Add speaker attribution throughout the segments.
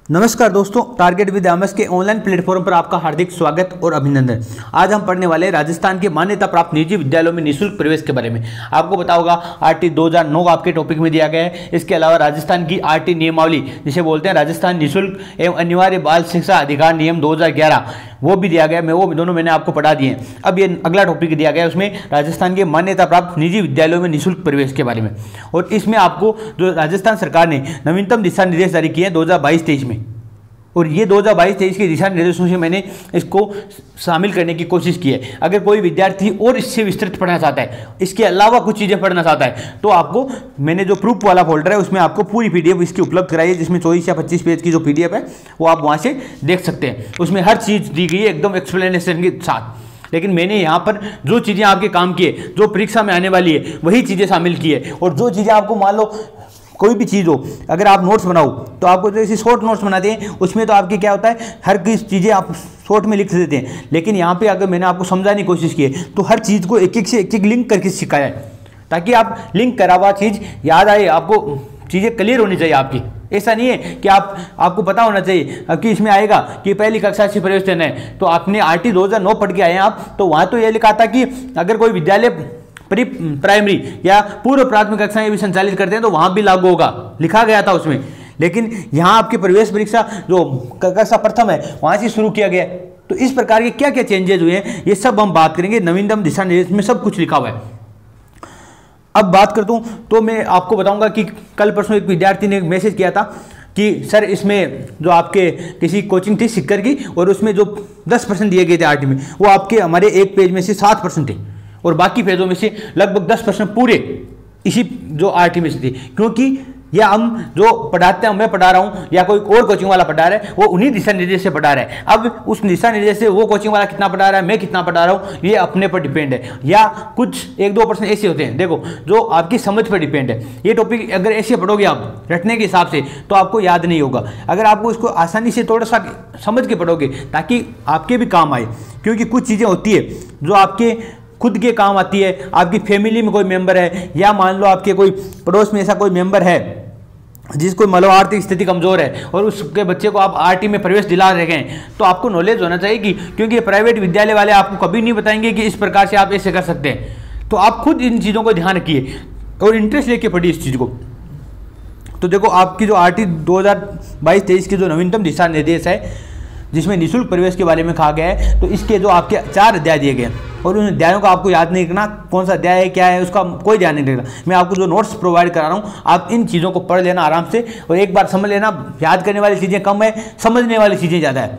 Speaker 1: नमस्कार दोस्तों, target with MS के ऑनलाइन प्लेटफॉर्म पर आपका हार्दिक स्वागत और अभिनंदन। आज हम पढ़ने वाले राजस्थान के मान्यता प्राप्त निजी विद्यालयों में निःशुल्क प्रवेश के बारे में। आपको पता होगा आरटी 2009 आपके टॉपिक में दिया गया है। इसके अलावा राजस्थान की आरटी नियमावली, जिसे बोलते हैं राजस्थान निःशुल्क एवं अनिवार्य बाल शिक्षा अधिकार नियम 2011, वो भी दिया गया। वो दोनों मैंने आपको पढ़ा दिए हैं। अब ये अगला टॉपिक दिया गया है, उसमें राजस्थान के मान्यता प्राप्त निजी विद्यालयों में निःशुल्क प्रवेश के बारे में। और इसमें आपको जो राजस्थान सरकार ने नवीनतम दिशा निर्देश जारी किए हैं 2022-23 में, और ये 2022-23 के दिशा निर्देशों से मैंने इसको शामिल करने की कोशिश की है। अगर कोई विद्यार्थी और इससे विस्तृत पढ़ना चाहता है, इसके अलावा कुछ चीज़ें पढ़ना चाहता है, तो आपको मैंने जो प्रूफ वाला फोल्डर है उसमें आपको पूरी पीडीएफ इसकी उपलब्ध कराई है, जिसमें 24 या 25 पेज की जो पीडीएफ है वो आप वहाँ से देख सकते हैं। उसमें हर चीज़ दी गई है एकदम एक्सप्लेनेशन के साथ। लेकिन मैंने यहाँ पर जो चीज़ें आपके काम की है, जो परीक्षा में आने वाली है, वही चीज़ें शामिल की है। और जो चीज़ें आपको मान लो कोई भी चीज़ हो, अगर आप नोट्स बनाओ तो आपको जैसे शॉर्ट नोट्स बनाते हैं, उसमें तो आपकी क्या होता है, हर किस चीज़ें आप शॉर्ट में लिख देते हैं। लेकिन यहाँ पे अगर मैंने आपको समझाने की कोशिश की है तो हर चीज़ को एक एक से एक एक लिंक करके सिखाया है, ताकि आप लिंक करा हुआ चीज़ याद आए, आपको चीज़ें क्लियर होनी चाहिए आपकी। ऐसा नहीं है कि आपको पता होना चाहिए कि इसमें आएगा कि पहली कक्षा से प्रवेश लेना है, तो आपने आरटी 2009 पढ़ के आए हैं आप, तो वहाँ तो ये लिखा था कि अगर कोई विद्यालय प्री प्राइमरी या पूर्व प्राथमिक कक्षाएं भी संचालित करते हैं तो वहां भी लागू होगा, लिखा गया था उसमें। लेकिन यहां आपकी प्रवेश परीक्षा जो कक्षा प्रथम है वहां से शुरू किया गया। तो इस प्रकार के क्या क्या चेंजेस हुए हैं, ये सब हम बात करेंगे। नवीनतम दिशा निर्देश में सब कुछ लिखा हुआ है। अब बात करता हूं तो मैं आपको बताऊंगा कि कल परसों एक विद्यार्थी ने मैसेज किया था कि सर इसमें जो आपके किसी कोचिंग थी सिक्कर की, और उसमें जो 10% दिए गए थे आरटी में, वो आपके हमारे एक पेज में से 7% थे, और बाकी पेजों में से लगभग 10% पूरे इसी जो आरटी में से थी। क्योंकि या हम जो पढ़ाते हैं, मैं पढ़ा रहा हूँ या कोई और कोचिंग वाला पढ़ा रहा है, वो उन्हीं दिशा निर्देश से पढ़ा रहा है। अब उस दिशा निर्देश से वो कोचिंग वाला कितना पढ़ा रहा है, मैं कितना पढ़ा रहा हूँ, ये अपने पर डिपेंड है। या कुछ 1-2% ऐसे होते हैं, देखो, जो आपकी समझ पर डिपेंड है। ये टॉपिक अगर ऐसे पढ़ोगे आप रटने के हिसाब से तो आपको याद नहीं होगा। अगर आपको इसको आसानी से थोड़ा सा समझ के पढ़ोगे ताकि आपके भी काम आए, क्योंकि कुछ चीज़ें होती है जो आपके खुद के काम आती है। आपकी फैमिली में कोई मेंबर है, या मान लो आपके कोई पड़ोस में ऐसा कोई मेंबर है जिसको मान लो आर्थिक स्थिति कमजोर है, और उसके बच्चे को आप आरटी में प्रवेश दिला रहे हैं, तो आपको नॉलेज होना चाहिए कि क्योंकि प्राइवेट विद्यालय वाले आपको कभी नहीं बताएंगे कि इस प्रकार से आप ऐसे कर सकते हैं। तो आप खुद इन चीज़ों को ध्यान रखिए और इंटरेस्ट लेके पढ़िए इस चीज़ को। तो देखो, आपकी जो आरटी 2022-23 की जो नवीनतम दिशा निर्देश है, जिसमें निःशुल्क प्रवेश के बारे में कहा गया है, तो इसके जो आपके 4 अध्याय दिए गए हैं, और उन अध्यायों का आपको याद नहीं रखना, कौन सा अध्याय है क्या है उसका कोई ध्यान नहीं रखना। मैं आपको जो नोट्स प्रोवाइड करा रहा हूँ, आप इन चीज़ों को पढ़ लेना आराम से, और एक बार समझ लेना। याद करने वाली चीज़ें कम है, समझने वाली चीज़ें ज़्यादा है।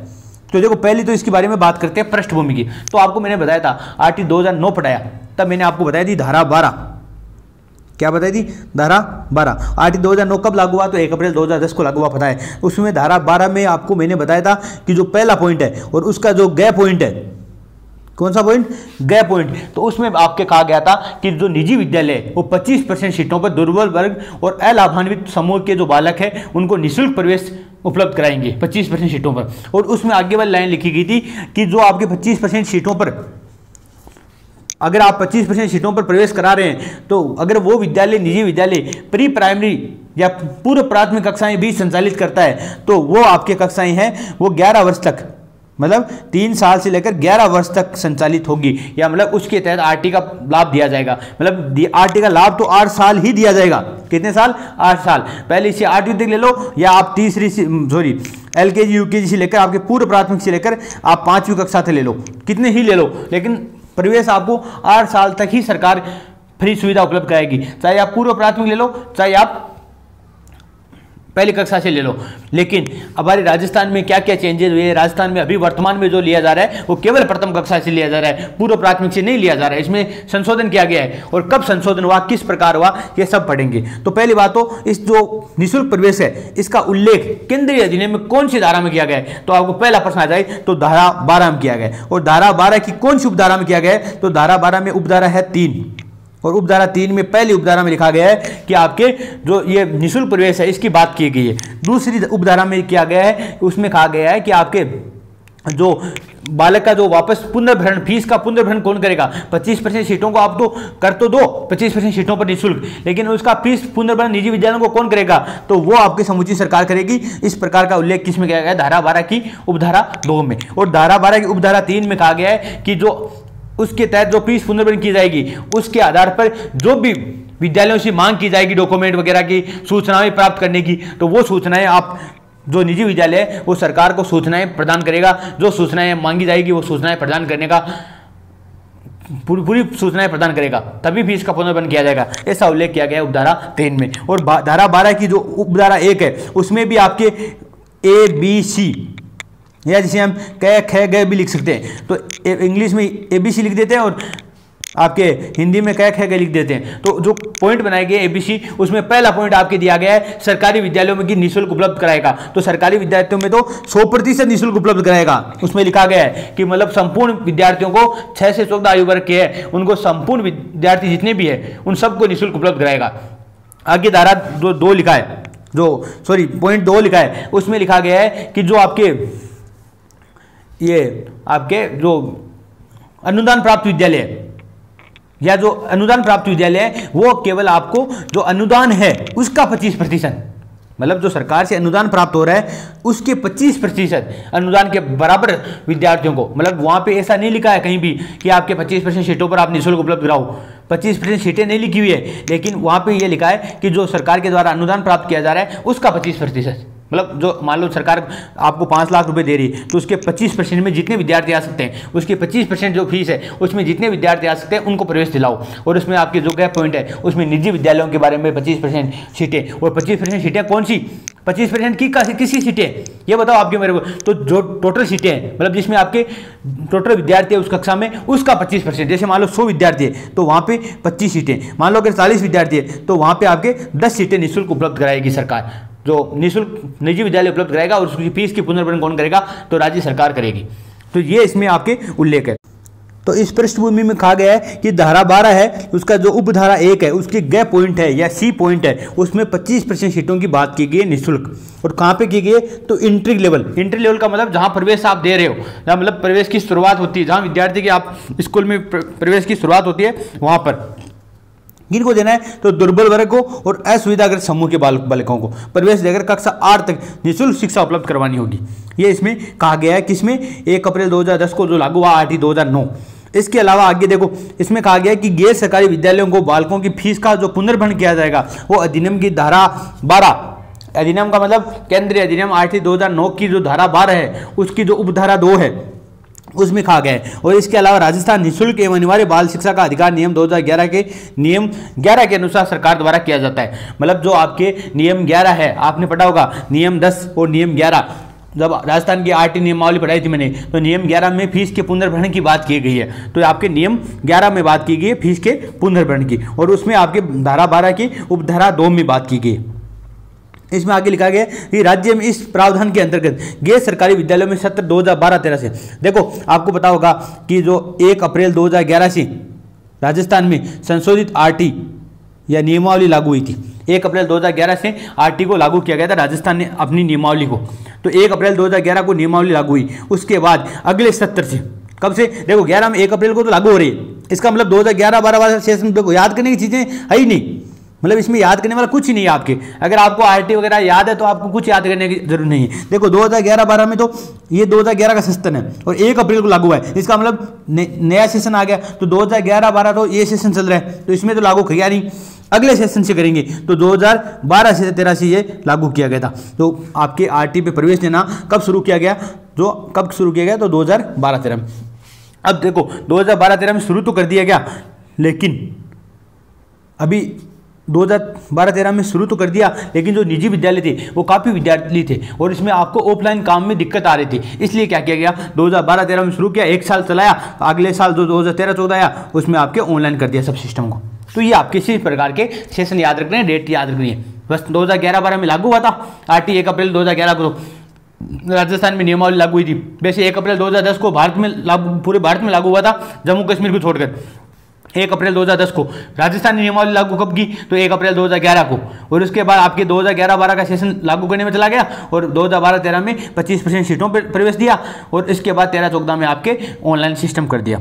Speaker 1: तो देखो, पहले तो इसके बारे में बात करते हैं पृष्ठभूमि की। तो आपको मैंने बताया था आरटी 2009 पढ़ाया, तब मैंने आपको बताई थी धारा 12। क्या बताई थी? धारा 12। आरटी 2009 कब लागू हुआ? तो 1 अप्रैल 2010 को लागू हुआ, पता है। उसमें धारा 12 में आपको मैंने बताया था कि जो पहला पॉइंट है और उसका जो गै पॉइंट है, कौन सा पॉइंट? गै पॉइंट। तो उसमें आपके कहा गया था कि जो निजी विद्यालय है वो 25% सीटों पर दुर्बल वर्ग और अलाभान्वित समूह के जो बालक है उनको निःशुल्क प्रवेश उपलब्ध कराएंगे 25% सीटों पर। और उसमें आगे वाली लाइन लिखी गई थी कि जो आपके 25% सीटों पर, अगर आप 25% सीटों पर प्रवेश करा रहे हैं, तो अगर वो विद्यालय निजी विद्यालय प्री प्राइमरी या पूर्व प्राथमिक कक्षाएं भी संचालित करता है, तो वो आपके कक्षाएं हैं वो 11 वर्ष तक, मतलब 3 साल से लेकर 11 वर्ष तक संचालित होगी, या मतलब उसके तहत आरटी का लाभ दिया जाएगा। मतलब आरटी का लाभ तो 8 साल ही दिया जाएगा। कितने साल? 8 साल। पहले इसे 8वीं तक ले लो, या आप LKG UKG से लेकर आपके पूर्व प्राथमिक से लेकर आप 5वीं कक्षा तक ले लो, कितने ही ले लो, लेकिन प्रवेश आपको 8 साल तक ही सरकार फ्री सुविधा उपलब्ध कराएगी। चाहे आप पूर्व प्राथमिक ले लो, चाहे आप पहली कक्षा से ले लो। लेकिन हमारे राजस्थान में क्या क्या चेंजेस हुए? राजस्थान में अभी वर्तमान में जो लिया जा रहा है वो केवल प्रथम कक्षा से लिया जा रहा है, पूर्व प्राथमिक से नहीं लिया जा रहा है। इसमें संशोधन किया गया है, और कब संशोधन हुआ, किस प्रकार हुआ, ये सब पढ़ेंगे। तो पहली बात, तो इस जो निःशुल्क प्रवेश है इसका उल्लेख केंद्रीय अधिनियम में कौन सी धारा में किया गया है? तो आपको पहला प्रश्न आ जाए तो धारा 12 में किया गया है। और धारा 12 की कौन सी उपधारा में किया गया है? तो धारा 12 में उपधारा है 3, और उपधारा 3 में पहली उपधारा में लिखा गया है कि आपके जो ये निःशुल्क प्रवेश है इसकी बात की गई है। दूसरी उपधारा में किया गया है, उसमें कहा गया है कि आपके जो बालक का जो वापस पुनर्भरण, फीस का पुनर्भरण कौन करेगा? 25% सीटों को आप तो कर तो दो 25% सीटों पर निःशुल्क, लेकिन उसका फीस पुनर्भरण निजी विद्यालयों को कौन करेगा? तो वो आपकी समुचित सरकार करेगी। इस प्रकार का उल्लेख किसमें किया गया है? धारा 12 की उपधारा 2 में। और धारा 12 की उपधारा 3 में कहा गया है कि जो उसके तहत जो फीस पुनर्भरण की जाएगी उसके आधार पर जो भी विद्यालयों से मांग की जाएगी डॉक्यूमेंट वगैरह की, सूचनाएं प्राप्त करने की, तो वो सूचनाएं आप जो निजी विद्यालय है वो सरकार को सूचनाएं प्रदान करेगा। जो सूचनाएं मांगी जाएगी वो सूचनाएं प्रदान करने का पूरी सूचनाएं प्रदान करेगा, तभी फीस का पुनर्भरण किया जाएगा। ऐसा उल्लेख किया गया है उपधारा 3 में। और धारा 12 की जो उपधारा 1 है उसमें भी आपके ABC या जिसे हम क ख ग भी लिख सकते हैं, तो इंग्लिश में ABC लिख देते हैं और आपके हिंदी में क ख ग लिख देते हैं। तो जो पॉइंट बनाए गए ABC, उसमें पहला पॉइंट आपके दिया गया है सरकारी विद्यालयों में कि निःशुल्क उपलब्ध कराएगा। तो सरकारी विद्यालयों में तो 100% निःशुल्क उपलब्ध कराएगा। उसमें लिखा गया है कि मतलब संपूर्ण विद्यार्थियों को 6 से 14 आयु वर्ग के है उनको संपूर्ण विद्यार्थी जितने भी है उन सबको निःशुल्क उपलब्ध कराएगा। आगे धारा 2 लिखा है, पॉइंट 2 लिखा है, उसमें लिखा गया है कि जो आपके जो अनुदान प्राप्त विद्यालय है या जो अनुदान प्राप्त विद्यालय है वो केवल आपको जो अनुदान है उसका 25%, मतलब जो सरकार से अनुदान प्राप्त हो रहा है उसके 25% अनुदान के बराबर विद्यार्थियों को, मतलब वहां पे ऐसा नहीं लिखा है कहीं भी कि आपके 25% सीटों पर आप निःशुल्क उपलब्ध कराओ। 25% सीटें नहीं लिखी हुई है, लेकिन वहां पे ये लिखा है कि जो सरकार के द्वारा अनुदान प्राप्त किया जा रहा है उसका 25%, मतलब जो मान लो सरकार आपको 5 लाख रुपए दे रही है तो उसके 25% में जितने विद्यार्थी आ सकते हैं, उसके 25% जो फीस है उसमें जितने विद्यार्थी आ सकते हैं उनको प्रवेश दिलाओ। और उसमें आपके जो क्या पॉइंट है उसमें निजी विद्यालयों के बारे में 25% सीटें, और 25% सीटें कौन सी? 25% की किसी सीटें ये बताओ आपके मेरे को। तो जो टोटल सीटें हैं मतलब जिसमें आपके टोटल विद्यार्थी है उस कक्षा में उसका 25%, जैसे मान लो 100 विद्यार्थी है तो वहाँ पे 25 सीटें, मान लो अगर 40 विद्यार्थी है तो वहाँ पे आपके 10 सीटें निःशुल्क उपलब्ध कराएगी सरकार। जो निःशुल्क निजी विद्यालय उपलब्ध कराएगा और उसकी फीस की पुनर्भरण कौन करेगा? तो राज्य सरकार करेगी। तो ये इसमें आपके उल्लेख है। तो इस पृष्ठभूमि में कहा गया है कि धारा 12 है उसका जो उपधारा 1 है उसके ग पॉइंट है या सी पॉइंट है उसमें 25% सीटों की बात की गई है निःशुल्क। और कहाँ पे की गई है? तो एंट्री लेवल का मतलब जहाँ प्रवेश आप दे रहे हो, जहाँ मतलब प्रवेश की शुरुआत होती है, जहाँ विद्यार्थी की आप स्कूल में प्रवेश की शुरुआत होती है वहाँ पर किनको देना है? तो दुर्बल वर्ग को और असुविधाग्रस्त समूह के बालकों को प्रवेश देकर कक्षा 8 तक निःशुल्क शिक्षा उपलब्ध करवानी होगी। ये इसमें कहा गया है। किसमें? 1 अप्रैल 2010 को जो लागू हुआ 8 2009। इसके अलावा आगे देखो इसमें कहा गया है कि गैर सरकारी विद्यालयों को बालकों की फीस का जो पुनर्भरण किया जाएगा वो अधिनियम की धारा 12, अधिनियम का मतलब केंद्रीय अधिनियम 8 2009 की जो धारा 12 है उसकी जो उपधारा 2 है उसमें कहा गया है। और इसके अलावा राजस्थान निःशुल्क एवं अनिवार्य बाल शिक्षा का अधिकार नियम 2011 के नियम 11 के अनुसार सरकार द्वारा किया जाता है। मतलब जो आपके नियम 11 है आपने पढ़ा होगा, नियम 10 और नियम 11, जब राजस्थान की आरटी नियमावली पढ़ाई थी मैंने तो नियम 11 में फीस के पुनर्भरण की बात की गई है। तो आपके नियम 11 में बात की गई है फीस के पुनर्भरण की, और उसमें आपके धारा 12 की उपधारा 2 में बात की गई। इसमें आगे लिखा गया कि राज्य में इस प्रावधान के अंतर्गत गैर सरकारी विद्यालयों में सत्र 2012-13 से, देखो आपको पता होगा कि जो 1 अप्रैल 2011 से राजस्थान में संशोधित आरटी या नियमावली लागू हुई थी। 1 अप्रैल 2011 से आरटी को लागू किया गया था राजस्थान ने अपनी नियमावली को। तो 1 अप्रैल 2011 को नियमावली लागू हुई, उसके बाद अगले सत्र से, कब से? देखो 11 में 1 अप्रैल को तो लागू हो रही है, इसका मतलब 2011-12 वाला सेशन देखो याद करने की चीज़ें है ही नहीं, मतलब इसमें याद करने वाला कुछ ही नहीं है आपके। अगर आपको आरटी वगैरह याद है तो आपको कुछ याद करने की जरूरत नहीं है। देखो 2011-12 में तो ये 2011 का सेशन है और 1 अप्रैल को लागू हुआ है, इसका मतलब नया सेशन आ गया। तो 2011-12 तो ये सेशन चल रहा है तो इसमें तो लागू किया नहीं, अगले सेशन से करेंगे। तो 2012 से 13 से ये लागू किया गया था। तो आपके आरटी पे प्रवेश लेना कब शुरू किया गया? कब शुरू किया गया? तो 2012-13 में। अब देखो 2012-13 में शुरू तो कर दिया गया, लेकिन अभी 2012-13 में शुरू तो कर दिया, लेकिन जो निजी विद्यालय थे वो काफ़ी विद्यार्थी थे और इसमें आपको ऑफलाइन काम में दिक्कत आ रही थी। इसलिए क्या किया गया? 2012-13 में शुरू किया, 1 साल चलाया, अगले साल 2013-14 आया उसमें आपके ऑनलाइन कर दिया सब सिस्टम को। तो ये आप किसी प्रकार के सेशन याद रखने हैं, डेट याद रखनी है बस। 2011-12 में लागू हुआ था आरटी, 1 अप्रैल 2011 को राजस्थान में नियमावली लागू हुई थी। वैसे 1 अप्रैल 2010 को भारत में लागू, पूरे भारत में लागू हुआ था, जम्मू कश्मीर को छोड़कर। 1 अप्रैल 2010 को। राजस्थान ने नियमावली लागू कब की? तो 1 अप्रैल 2011 को। और उसके बाद आपके 2011-12 का सेशन लागू करने में चला गया और 2012-13 में 25% सीटों पर प्रवेश दिया और इसके बाद 13-14 में आपके ऑनलाइन सिस्टम कर दिया।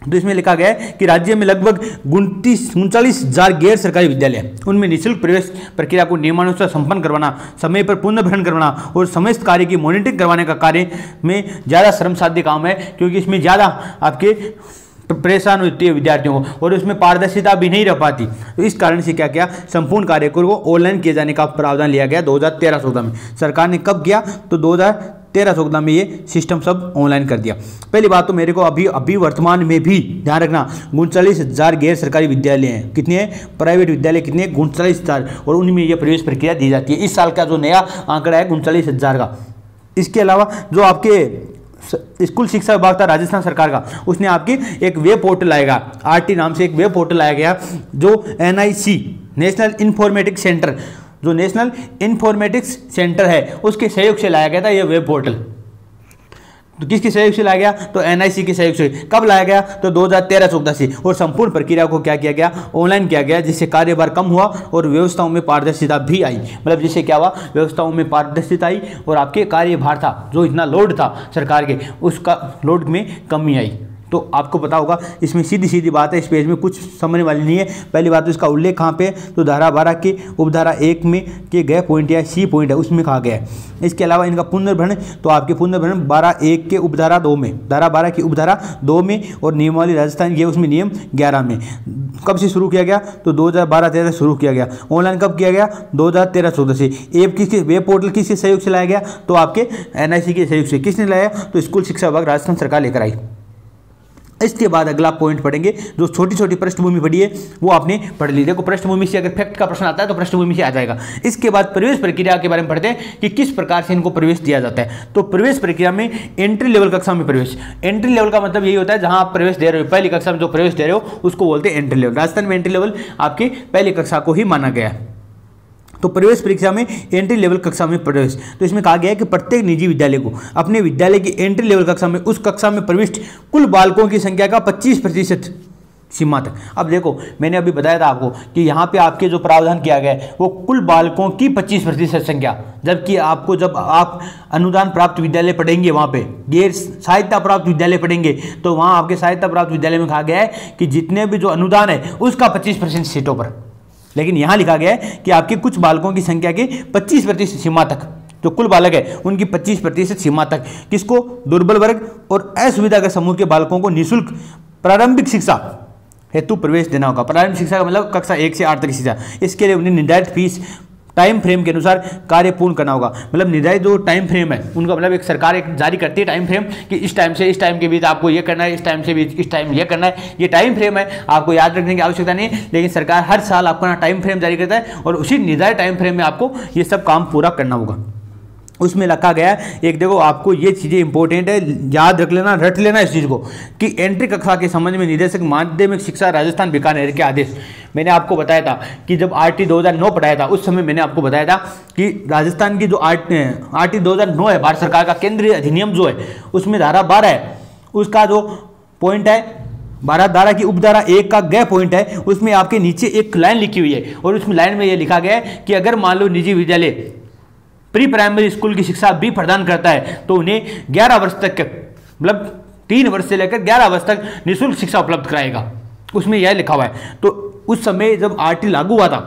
Speaker 1: तो इसमें लिखा गया है कि राज्य में लगभग 39,000 गैर सरकारी विद्यालय हैं, उनमें निःशुल्क प्रवेश प्रक्रिया को नियमानुसार संपन्न करवाना, समय पर पुनर्भरण करवाना और समस्त कार्य की मॉनिटरिंग करवाने का कार्य में ज़्यादा श्रमसाध्य काम है, क्योंकि इसमें ज़्यादा आपके परेशान होती है विद्यार्थियों को और उसमें पारदर्शिता भी नहीं रह पाती। तो इस कारण से क्या किया, संपूर्ण कार्य को ऑनलाइन किए जाने का प्रावधान लिया गया 2013-14 में। सरकार ने कब किया? तो 2013-14 में ये सिस्टम सब ऑनलाइन कर दिया। पहली बात तो मेरे को अभी वर्तमान में भी ध्यान रखना, 39,000 गैर सरकारी विद्यालय हैं। कितने हैं? प्राइवेट विद्यालय कितने हैं? 39,000, और उनमें ये प्रवेश प्रक्रिया दी जाती है। इस साल का जो नया आंकड़ा है 39,000 का। इसके अलावा जो आपके स्कूल शिक्षा विभाग था राजस्थान सरकार का, उसने आपकी एक वेब पोर्टल आएगा, आरटी नाम से एक वेब पोर्टल आया गया, जो NIC नेशनल इन्फॉर्मेटिक्स सेंटर, जो नेशनल इन्फॉर्मेटिक्स सेंटर है उसके सहयोग से लाया गया था ये वेब पोर्टल। तो किसके सहयोग से लाया गया? तो NIC के सहयोग से। कब लाया गया? तो 2013-14 से। और संपूर्ण प्रक्रिया को क्या किया गया? ऑनलाइन किया गया, जिससे कार्यभार कम हुआ और व्यवस्थाओं में पारदर्शिता भी आई। मतलब जिससे क्या हुआ? व्यवस्थाओं में पारदर्शिता आई और आपके कार्यभार था, जो इतना लोड था सरकार के, उसका लोड में कमी आई। तो आपको पता होगा, इसमें सीधी सीधी बात है, इस पेज में कुछ समझने वाली नहीं है। पहली बात तो इसका उल्लेख कहाँ पे? तो धारा 12 के उपधारा 1 में के गए पॉइंट या C पॉइंट है उसमें कहा गया है। इसके अलावा इनका पुनर्भरण, तो आपके पुनर्भरण 12(1) के उपधारा 2 में, धारा 12 की उपधारा 2 में, और नियमावली राजस्थान ये उसमें नियम 11 में। कब से शुरू किया गया? तो 2012-13 से शुरू किया गया। ऑनलाइन कब किया गया? 2013-14 से। वेब पोर्टल किसके सहयोग से लाया गया? तो आपके NIC के सहयोग से। किसने लाया? तो स्कूल शिक्षा विभाग राजस्थान सरकार लेकर आई। इसके बाद अगला पॉइंट पढ़ेंगे, जो छोटी छोटी पृष्ठभूमि पढ़ी है वो आपने पढ़ ली। देखो प्रश्नभूमि से अगर फैक्ट का प्रश्न आता है तो पृष्ठभूमि से आ जाएगा। इसके बाद प्रवेश प्रक्रिया के बारे में पढ़ते हैं कि किस प्रकार से इनको प्रवेश दिया जाता है। तो प्रवेश प्रक्रिया में एंट्री लेवल कक्षा में प्रवेश, एंट्री लेवल का मतलब यही होता है जहां आप प्रवेश दे रहे हो, पहली कक्षा में जो प्रवेश दे रहे हो उसको बोलते हैं एंट्री लेवल। राजस्थान में एंट्री लेवल आपकी पहली कक्षा को ही माना गया है। तो प्रवेश परीक्षा में एंट्री लेवल कक्षा में प्रवेश, तो इसमें कहा गया है कि प्रत्येक निजी विद्यालय को अपने विद्यालय की एंट्री लेवल कक्षा में उस कक्षा में प्रविष्ट कुल बालकों की संख्या का 25% सीमा तक। अब देखो मैंने अभी बताया था आपको कि यहाँ पे आपके जो प्रावधान किया गया है वो कुल बालकों की 25% संख्या, जबकि आपको जब आप अनुदान प्राप्त विद्यालय पढ़ेंगे, वहाँ पे गैर सहायता प्राप्त विद्यालय पढ़ेंगे, तो वहाँ आपके सहायता प्राप्त विद्यालय में कहा गया है कि जितने भी जो अनुदान है उसका 25% सीटों पर। लेकिन यहाँ लिखा गया है कि आपके कुछ बालकों की संख्या के 25% सीमा तक, जो कुल बालक है उनकी 25% सीमा तक किसको? दुर्बल वर्ग और असुविधा के समूह के बालकों को निःशुल्क प्रारंभिक शिक्षा हेतु प्रवेश देना होगा। प्रारंभिक शिक्षा का मतलब कक्षा 1 से 8 तक की शिक्षा। इसके लिए उन्हें निर्धारित फीस टाइम फ्रेम के अनुसार कार्य पूर्ण करना होगा। मतलब निर्धारित जो टाइम फ्रेम है उनका मतलब एक सरकार एक जारी करती है टाइम फ्रेम कि इस टाइम से इस टाइम के बीच आपको ये करना है, इस टाइम से बीच इस टाइम ये करना है। ये टाइम फ्रेम है, आपको याद रखने की आवश्यकता नहीं है, लेकिन सरकार हर साल आपको ना टाइम फ्रेम जारी करता है और उसी निर्धारित टाइम फ्रेम में आपको ये सब काम पूरा करना होगा। उसमें रखा गया है एक, देखो आपको ये चीज़ें इंपॉर्टेंट है, याद रख लेना, रट लेना इस चीज़ को कि एंट्री कक्षा के संबंध में निदेशक माध्यमिक शिक्षा राजस्थान बीकानेर के आदेश, मैंने आपको बताया था कि जब RT 2009 पढ़ाया था उस समय मैंने आपको बताया था कि राजस्थान की जो RT 2009 है, भारत सरकार का केंद्रीय अधिनियम जो है उसमें धारा 12 है, उसका जो पॉइंट है 12 धारा की उपधारा 1 का गै पॉइंट है, उसमें आपके नीचे एक लाइन लिखी हुई है और उसमें लाइन में ये लिखा गया है कि अगर मान लो निजी विद्यालय प्री प्राइमरी स्कूल की शिक्षा भी प्रदान करता है तो उन्हें 11 वर्ष तक, मतलब 3 वर्ष से लेकर 11 वर्ष तक निःशुल्क शिक्षा उपलब्ध कराएगा, उसमें यह लिखा हुआ है। तो उस समय जब RT लागू हुआ था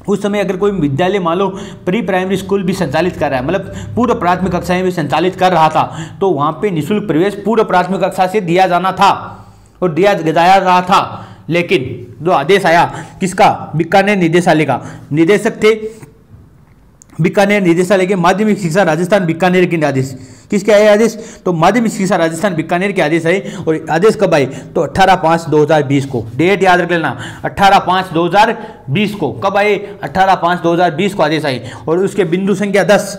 Speaker 1: उस समय अगर कोई विद्यालय मान लो प्री प्राइमरी स्कूल भी संचालित कर रहा है, मतलब पूर्व प्राथमिक कक्षाएं भी संचालित कर रहा था, तो वहाँ पे निःशुल्क प्रवेश पूर्व प्राथमिक कक्षा से दिया जाना था और दिया जाया रहा था। लेकिन जो आदेश आया किसका? बीकानेर निदेशालय का, निदेशक थे बीकानेर निदेशालय के माध्यमिक शिक्षा राजस्थान बीकानेर के आदेश। किसके आए आदेश? तो माध्यमिक शिक्षा राजस्थान बीकानेर के आदेश आए। और आदेश कब आए? तो 18/5/2020 को, डेट याद रख लेना, 18/5/2020 को। कब आए? 18/5/2020 को आदेश आए। और उसके बिंदु संख्या 10,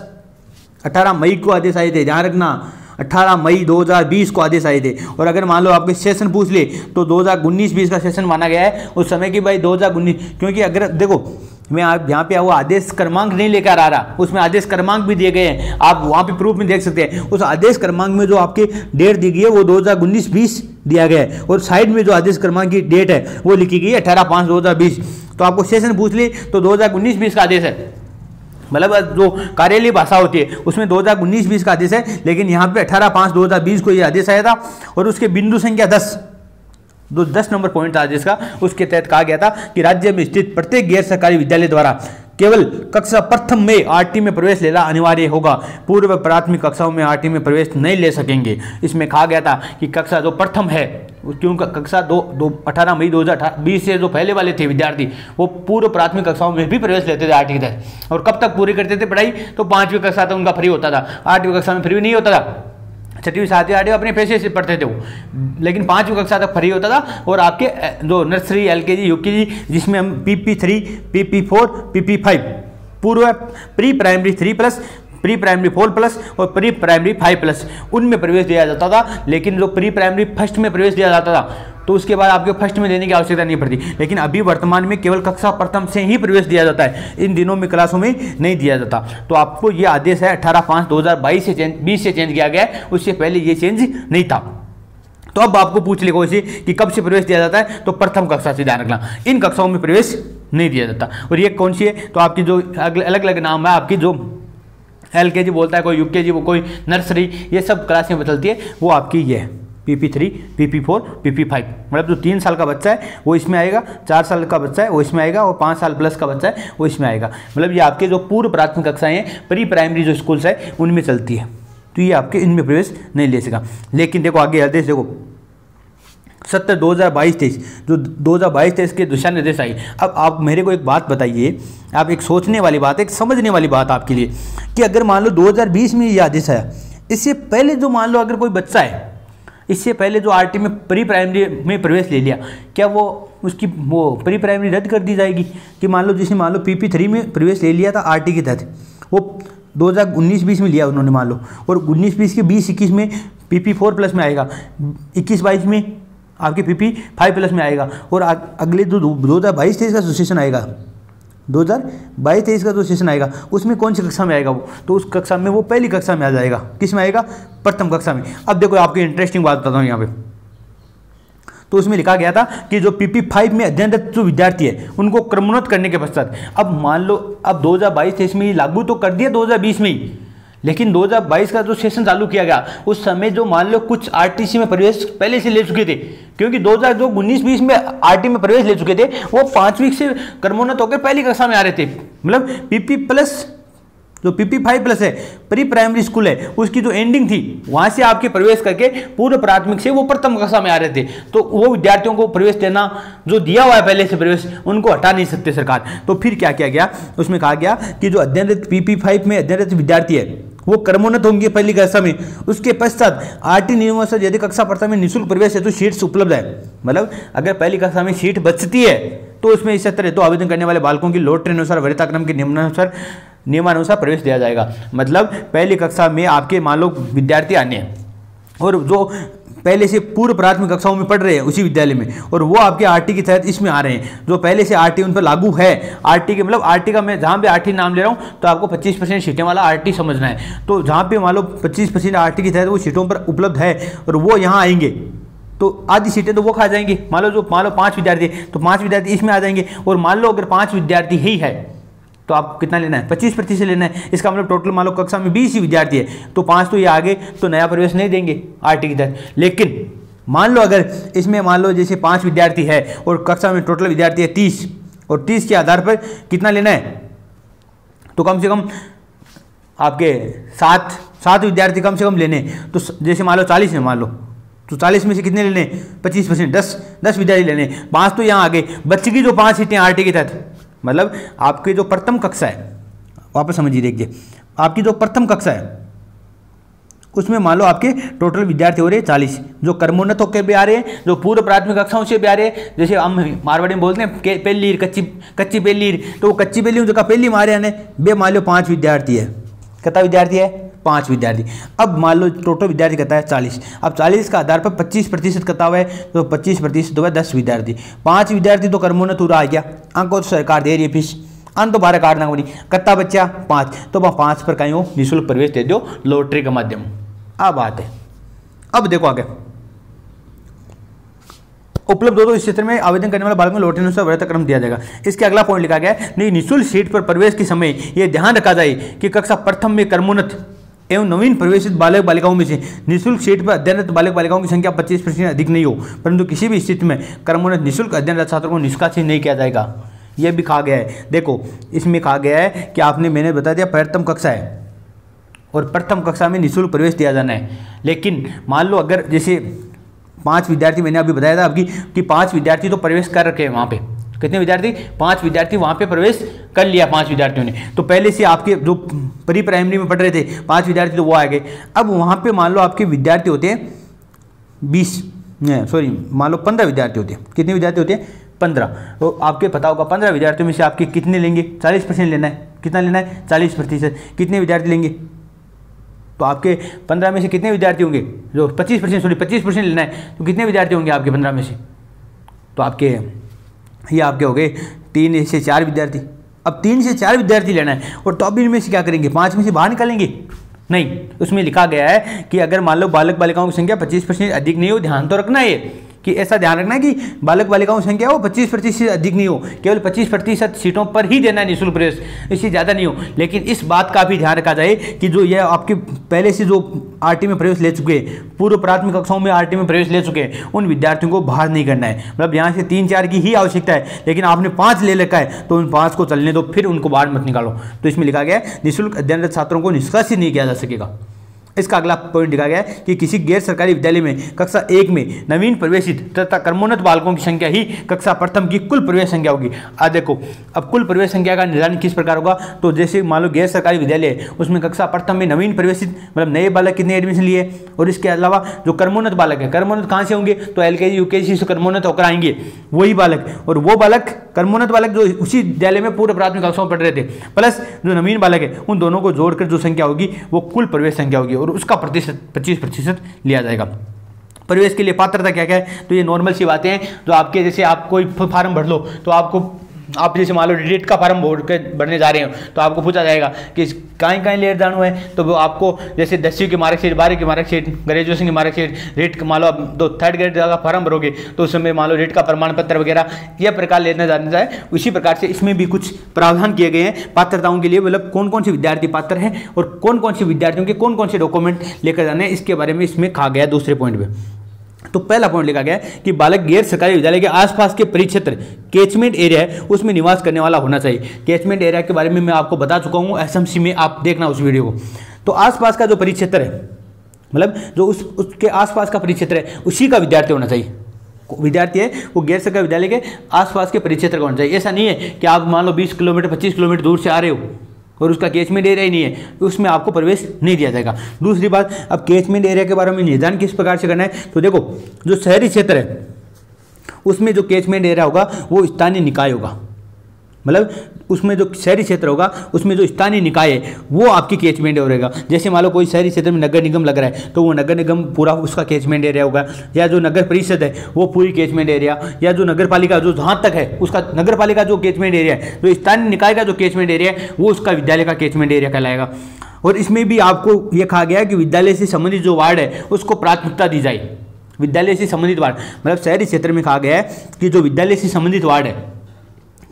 Speaker 1: 18 मई को आदेश आए थे, ध्यान रखना, 18 मई 2020 को आदेश आए थे। और अगर मान लो आपके सेशन पूछ ले तो 2019-20 का सेशन माना गया है उस समय की भाई 2019, क्योंकि अगर देखो मैं आप यहाँ पे वो आदेश क्रमांक नहीं लेकर आ रहा, उसमें आदेश क्रमांक भी दिए गए हैं, आप वहाँ पे प्रूफ में देख सकते हैं। उस आदेश क्रमांक में जो आपके डेट दी गई है वो 2019-20 दिया गया है, और साइड में जो आदेश क्रमांक की डेट है वो लिखी गई है 18/5/2020। तो आपको सेशन पूछ ली तो 2019-20 का आदेश है, मतलब जो कार्यालयीय भाषा होती है उसमें 2019-20 का आदेश है, लेकिन यहाँ पे 18/5/2020 को ये आदेश आया था। और उसके बिंदु संख्या 10 जो 10 नंबर पॉइंट था आदेश का, उसके तहत कहा गया था कि राज्य में स्थित प्रत्येक गैर सरकारी विद्यालय द्वारा केवल कक्षा प्रथम में आरटी में प्रवेश लेना अनिवार्य होगा, पूर्व प्राथमिक कक्षाओं में आरटी में प्रवेश नहीं ले सकेंगे। इसमें कहा गया था कि कक्षा जो प्रथम है, क्योंकि कक्षा 18 मई 2020 से जो पहले वाले थे विद्यार्थी वो पूर्व प्राथमिक कक्षाओं में भी प्रवेश लेते थे आरटी के तहत, और कब तक पूरी करते थे पढ़ाई, तो 5वीं कक्षा तक उनका फ्री होता था। 8वीं कक्षा में फ्री नहीं होता था, 6वीं 7वीं 8वीं अपने पैसे से पढ़ते थे वो, लेकिन 5वीं कक्षा तक फ्री होता था। और आपके जो नर्सरी, एलकेजी, यूकेजी, जिसमें हम PP3, PP4, PP5 पूर्व प्री प्राइमरी 3+, प्री प्राइमरी 4+ और प्री प्राइमरी 5+, उनमें प्रवेश दिया जाता था। लेकिन जो प्री प्राइमरी फर्स्ट में प्रवेश दिया जाता था तो उसके बाद आपके फर्स्ट में देने की आवश्यकता नहीं पड़ती, लेकिन अभी वर्तमान में केवल कक्षा प्रथम से ही प्रवेश दिया जाता है, इन दिनों में क्लासों में नहीं दिया जाता। तो आपको ये आदेश है 18/5/2022 से 20 से चेंज किया गया है, उससे पहले ये चेंज नहीं था। तो अब आपको पूछ लेगा उसे कि कब से प्रवेश दिया जाता है, तो प्रथम कक्षा से ध्यान रखना, इन कक्षाओं में प्रवेश नहीं दिया जाता। और ये कौन सी है, तो आपकी जो अलग अलग नाम है, आपकी जो एलकेजी बोलता है कोई, यूकेजी, वो कोई नर्सरी, ये सब क्लासें बदलती है, वो आपकी ये है PP3, PP4, PP5। मतलब जो 3 साल का बच्चा है वो इसमें आएगा, 4 साल का बच्चा है वो इसमें आएगा, और 5 साल प्लस का बच्चा है वो इसमें आएगा। मतलब ये आपके जो पूर्व प्राथमिक कक्षाएं हैं, प्री प्राइमरी जो स्कूल्स है उनमें चलती है, तो ये आपके इनमें प्रवेश नहीं ले सका। लेकिन देखो आगे आदेश देखो 70/2022-23 जो 2022-23 के दिशा निर्देश आई। अब आप मेरे को एक बात बताइए, आप एक सोचने वाली बात, एक समझने वाली बात आपके लिए, कि अगर मान लो 2020 में ये आदेश आया, इससे पहले जो मान लो अगर कोई बच्चा है, इससे पहले जो आरटी में प्री प्राइमरी में प्रवेश ले लिया, क्या वो उसकी वो प्री प्राइमरी रद्द कर दी जाएगी? कि मान लो जिसने मान लो PP3 में प्रवेश ले लिया था आरटी के तहत, वो 2019-20 में लिया उन्होंने मान लो, और 19-20 के 20-21 में PP4+ में आएगा, 21-22 में आपके PP5+ में आएगा, और अगले जो 2022-23 का सेशन आएगा, 2022-23 का जो सेशन आएगा उसमें कौन सी कक्षा में आएगा वो, तो उस कक्षा में वो पहली कक्षा में आ जाएगा। किस में आएगा? प्रथम कक्षा में। अब देखो आपको इंटरेस्टिंग बात बताता हूँ यहाँ पे, तो उसमें लिखा गया था कि जो PP5 में अध्ययनरत जो विद्यार्थी है उनको क्रमोन्नत करने के पश्चात, अब मान लो अब 2022-23 में लागू तो कर दिया 2020 में ही, लेकिन 2022 का जो सेशन चालू किया गया उस समय जो मान लो कुछ आरटीसी में प्रवेश पहले से ले चुके थे, क्योंकि 2019-20 में आरटी में प्रवेश ले चुके थे, वो 5वीं से क्रमोन्नत होकर पहली कक्षा में आ रहे थे। मतलब PP+ जो PP5+ है, प्री प्राइमरी स्कूल है, उसकी जो एंडिंग थी वहां से आपके प्रवेश करके पूर्व प्राथमिक से वो प्रथम कक्षा में आ रहे थे, तो वो विद्यार्थियों को प्रवेश देना जो दिया हुआ है पहले से प्रवेश, उनको हटा नहीं सकते सरकार। तो फिर क्या किया गया, उसमें कहा गया कि जो अध्ययनरत PP5 में अध्ययनरत विद्यार्थी है वो क्रमोन्नत होंगे पहली कक्षा में, उसके पश्चात आरटी नियमानुसार यदि कक्षा प्रथम में निःशुल्क प्रवेश है तो सीट्स उपलब्ध है। मतलब अगर पहली कक्षा में सीट बचती है तो उसमें इस तरह तो आवेदन करने वाले बालकों की लोड ट्रेन अनुसार वरीयता क्रम के नियमानुसार प्रवेश दिया जाएगा। मतलब पहली कक्षा में आपके मान लो विद्यार्थी आने हैं और जो पहले से पूर्व प्राथमिक कक्षाओं में पढ़ रहे हैं उसी विद्यालय में, और वो आपके आरटी के तहत इसमें आ रहे हैं, जो पहले से आरटी उन पर लागू है। आरटी के मतलब आरटी का मैं जहाँ पे आरटी नाम ले रहा हूँ तो आपको 25% सीटें वाला आरटी समझना है। तो जहाँ पे मान लो 25% आरटी के तहत वो सीटों पर उपलब्ध है और वो यहाँ आएंगे तो आधी सीटें तो वो खा जाएंगे। मान लो 5 विद्यार्थी तो 5 विद्यार्थी इसमें आ जाएंगे, और मान लो अगर 5 विद्यार्थी ही है तो आप कितना लेना है? 25% लेना है। इसका मतलब टोटल मान लो कक्षा में 20 ही विद्यार्थी है तो 5 तो ये आगे तो नया प्रवेश नहीं देंगे आरटी के तहत। लेकिन मान लो अगर इसमें मान लो जैसे 5 विद्यार्थी है और कक्षा में टोटल विद्यार्थी है 30, और 30 के आधार पर कितना लेना है, तो कम से कम आपके 7 विद्यार्थी कम से कम लेने। तो जैसे मान लो 40 है मान लो, तो 40 में से कितने लेने? 25%, 10 विद्यार्थी लेने। 5 तो यहाँ आगे बचेगी जो 5 सीटें आरटी के तहत। मतलब आपकी जो प्रथम कक्षा है, वापस समझिए, देखिए आपकी जो प्रथम कक्षा है उसमें मान लो आपके टोटल विद्यार्थी हो रहे हैं 40, जो क्रमोन्नत होकर भी आ रहे हैं, जो पूर्व प्राथमिक कक्षाओं से भी आ रहे हैं। जैसे हम मारवाड़ी में बोलते हैं पहली कच्ची पहली, तो वो कच्ची पहली जो पहली मारे आने बे मान लो 5 विद्यार्थी है। कितना विद्यार्थी है? 5 विद्यार्थी। अब मान लो टोटल विद्यार्थी कहता है 40, अब 40 का आधार पर 25% कहता हुआ है, तो 25% तो है 10 विद्यार्थी। 5 विद्यार्थी तो क्रमोन्नत पूरा आ गया, अंक तो सरकार दे रही है फीस। अंत 12 काटना बनी कत्ता बच्चा 5, तो वह 5 पर कहीं हो निःशुल्क प्रवेश दे दो लॉटरी के माध्यम। अब बात है, अब देखो आगे उपलब्ध हो तो इस क्षेत्र में आवेदन करने वाले बालक में लॉटरी अनुसार वरीयता क्रम दिया जाएगा। इसके अगला पॉइंट लिखा गया है, निःशुल्क सीट पर प्रवेश के समय यह ध्यान रखा जाए कि कक्षा प्रथम में क्रमोन्नत एवं नवीन प्रवेशित बालक बालिकाओं में से निःशुल्क सीट पर अध्ययनरत बालक बालिकाओं की संख्या 25% अधिक नहीं हो, परंतु किसी भी स्थिति में क्रमोन्नत निःशुल्क अध्ययनरत छात्रों को निष्कासित नहीं किया जाएगा। यह भी कहा गया है। देखो इसमें कहा गया है कि आपने मैंने बता दिया प्रथम कक्षा है और प्रथम कक्षा में निःशुल्क प्रवेश दिया जाना है, लेकिन मान लो अगर जैसे 5 विद्यार्थी, मैंने अभी बताया था आपकी कि 5 विद्यार्थी तो प्रवेश कर रखे हैं वहाँ पे, कितने विद्यार्थी 5 विद्यार्थी वहाँ पे प्रवेश कर लिया 5 विद्यार्थियों ने, तो पहले से आपके जो प्री प्राइमरी में पढ़ रहे थे 5 विद्यार्थी तो वो आ गए। अब वहाँ पे मान लो आपके विद्यार्थी होते हैं 15 विद्यार्थी होते हैं, कितने विद्यार्थी होते हैं 15, तो आपके पता होगा 15 विद्यार्थियों में से आपके कितने लेंगे 40% लेना है, कितना लेना है 40%, कितने विद्यार्थी लेंगे, तो आपके 15 में से कितने विद्यार्थी होंगे जो 25% लेना है, तो कितने विद्यार्थी होंगे आपके 15 में से, तो आपके ये आपके हो गए 3 से 4 विद्यार्थी। अब 3 से 4 विद्यार्थी लेना है और तो अब इनमें से क्या करेंगे 5 में से बाहर निकालेंगे, नहीं, उसमें लिखा गया है कि अगर मान लो बालक बालिकाओं की संख्या 25% अधिक नहीं हो, ध्यान तो रखना है कि ऐसा ध्यान रखना है कि बालक बालिकाओं की संख्या वो 25% से अधिक नहीं हो, केवल 25% सीटों पर ही देना है निःशुल्क प्रवेश, इससे ज़्यादा नहीं हो। लेकिन इस बात का भी ध्यान रखा जाए कि जो ये आपके पहले से जो आरटी में प्रवेश ले चुके हैं, पूर्व प्राथमिक कक्षाओं में आरटी में प्रवेश ले चुके हैं, उन विद्यार्थियों को बाहर नहीं करना है। मतलब यहाँ से 3-4 की ही आवश्यकता है, लेकिन आपने 5 ले रखा है तो उन 5 को चलने दो, फिर उनको बाहर मत निकालो। तो इसमें लिखा गया है निःशुल्क अध्ययनरत छात्रों को निष्कासित नहीं किया जा सकेगा। इसका अगला पॉइंट लिखा गया है कि किसी गैर सरकारी विद्यालय में कक्षा 1 में नवीन प्रवेशित तथा क्रमोन्नत बालकों की संख्या ही कक्षा प्रथम की कुल प्रवेश संख्या होगी। देखो अब कुल प्रवेश संख्या का निर्धारण किस प्रकार होगा, तो जैसे मान लो गैर सरकारी विद्यालय है उसमें कक्षा प्रथम में नवीन प्रवेशित मतलब नए बालक कितने एडमिशन लिए, और इसके अलावा जो क्रमोन्नत बालक है, क्रमोन्नत कहाँ से होंगे, तो LKG UKG से क्रमोन्नत होकर आएंगे वही बालक, और वो बालक क्रमोन्नत बालक जो उसी विद्यालय में पूर्व प्राथमिक कक्षाओं में पढ़ रहे थे प्लस जो नवीन बालक है, उन दोनों को जोड़कर जो संख्या होगी वो कुल प्रवेश संख्या होगी और उसका 25% लिया जाएगा। प्रवेश के लिए पात्रता क्या क्या है, तो ये नॉर्मल सी बातें हैं जो आपके जैसे आप कोई फॉर्म भर लो तो आप जैसे मान लो नीट का फॉर्म भरने जा रहे हो तो आपको पूछा जाएगा कि कहीं लेट जाना है, तो वो आपको जैसे 10वीं की मार्कशीट, 12वीं की मार्कशीट, ग्रेजुएशन की मार्कशीट, रेट मान लो आप 3rd ग्रेड का फॉर्म भरोगे तो उस समय मान लो रेट का प्रमाण पत्र वगैरह यह प्रकार लेना जाना जाए। उसी प्रकार से इसमें भी कुछ प्रावधान किए गए हैं पात्रताओं के लिए, मतलब कौन कौन से विद्यार्थी पात्र हैं और कौन कौन से विद्यार्थियों के कौन कौन से डॉक्यूमेंट लेकर जाने हैं, इसके बारे में इसमें कहा गया दूसरे पॉइंट में। तो पहला पॉइंट लिखा गया है कि बालक गैर सरकारी विद्यालय के आसपास के परिक्षेत्र कैचमेंट एरिया है उसमें निवास करने वाला होना चाहिए। कैचमेंट एरिया के बारे में मैं आपको बता चुका हूँ SMC में, आप देखना उस वीडियो को। तो आसपास का जो परिक्षेत्र है मतलब जो उसके आसपास का परिक्षेत्र है उसी का विद्यार्थी होना चाहिए। विद्यार्थी है वो गैर सरकारी विद्यालय के आसपास के परिक्षेत्र का होना चाहिए। ऐसा नहीं है कि आप मान लो 20 किलोमीटर 25 किलोमीटर दूर से आ रहे हो और उसका कैचमेंट एरिया ही नहीं है, तो उसमें आपको प्रवेश नहीं दिया जाएगा। दूसरी बात, अब कैचमेंट एरिया के बारे में निर्धारण किस प्रकार से करना है, तो देखो जो शहरी क्षेत्र है उसमें जो कैचमेंट एरिया होगा वो स्थानीय निकाय होगा, मतलब उसमें जो शहरी क्षेत्र होगा उसमें जो स्थानीय निकाय है वो आपकी कैचमेंट एरिया होगा। जैसे मान लो कोई शहरी क्षेत्र में नगर निगम लग रहा है तो वो नगर निगम पूरा उसका कैचमेंट एरिया होगा, या जो नगर परिषद है वो पूरी कैचमेंट एरिया, या जो नगर पालिका जो जहाँ तक है उसका नगर पालिका जो कैचमेंट एरिया है, जो स्थानीय निकाय का जो कैचमेंट एरिया है वो उसका विद्यालय का कैचमेंट एरिया कहलाएगा। और इसमें भी आपको ये कहा गया कि विद्यालय से संबंधित जो वार्ड है उसको प्राथमिकता दी जाए। विद्यालय से संबंधित वार्ड मतलब शहरी क्षेत्र में कहा गया है कि जो विद्यालय से संबंधित वार्ड है,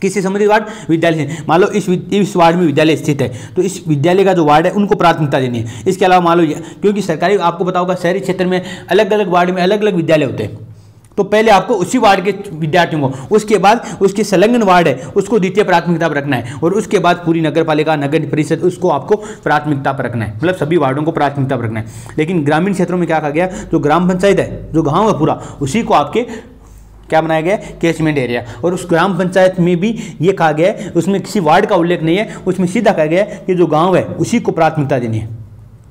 Speaker 1: किससे संबंधित वार्ड, विद्यालय से, मान लो इस वार्ड में विद्यालय स्थित है तो इस विद्यालय का जो वार्ड है उनको प्राथमिकता देनी है। इसके अलावा मान लो क्योंकि सरकारी आपको पता होगा शहरी क्षेत्र में अलग अलग वार्ड में अलग अलग विद्यालय होते हैं, तो पहले आपको उसी वार्ड के विद्यार्थियों को, उसके बाद उसके संलग्न वार्ड है उसको द्वितीय प्राथमिकता पर रखना है, और उसके बाद पूरी नगर पालिका नगर परिषद उसको आपको प्राथमिकता पर रखना है, मतलब सभी वार्डों को प्राथमिकता पर रखना है। लेकिन ग्रामीण क्षेत्रों में क्या कहा गया, जो ग्राम पंचायत है जो गाँव है पूरा उसी को आपके क्या बनाया गया कैचमेंट एरिया, और उस ग्राम पंचायत में भी ये कहा गया है उसमें किसी वार्ड का उल्लेख नहीं है, उसमें सीधा कहा गया है कि जो गांव है उसी को प्राथमिकता देनी है।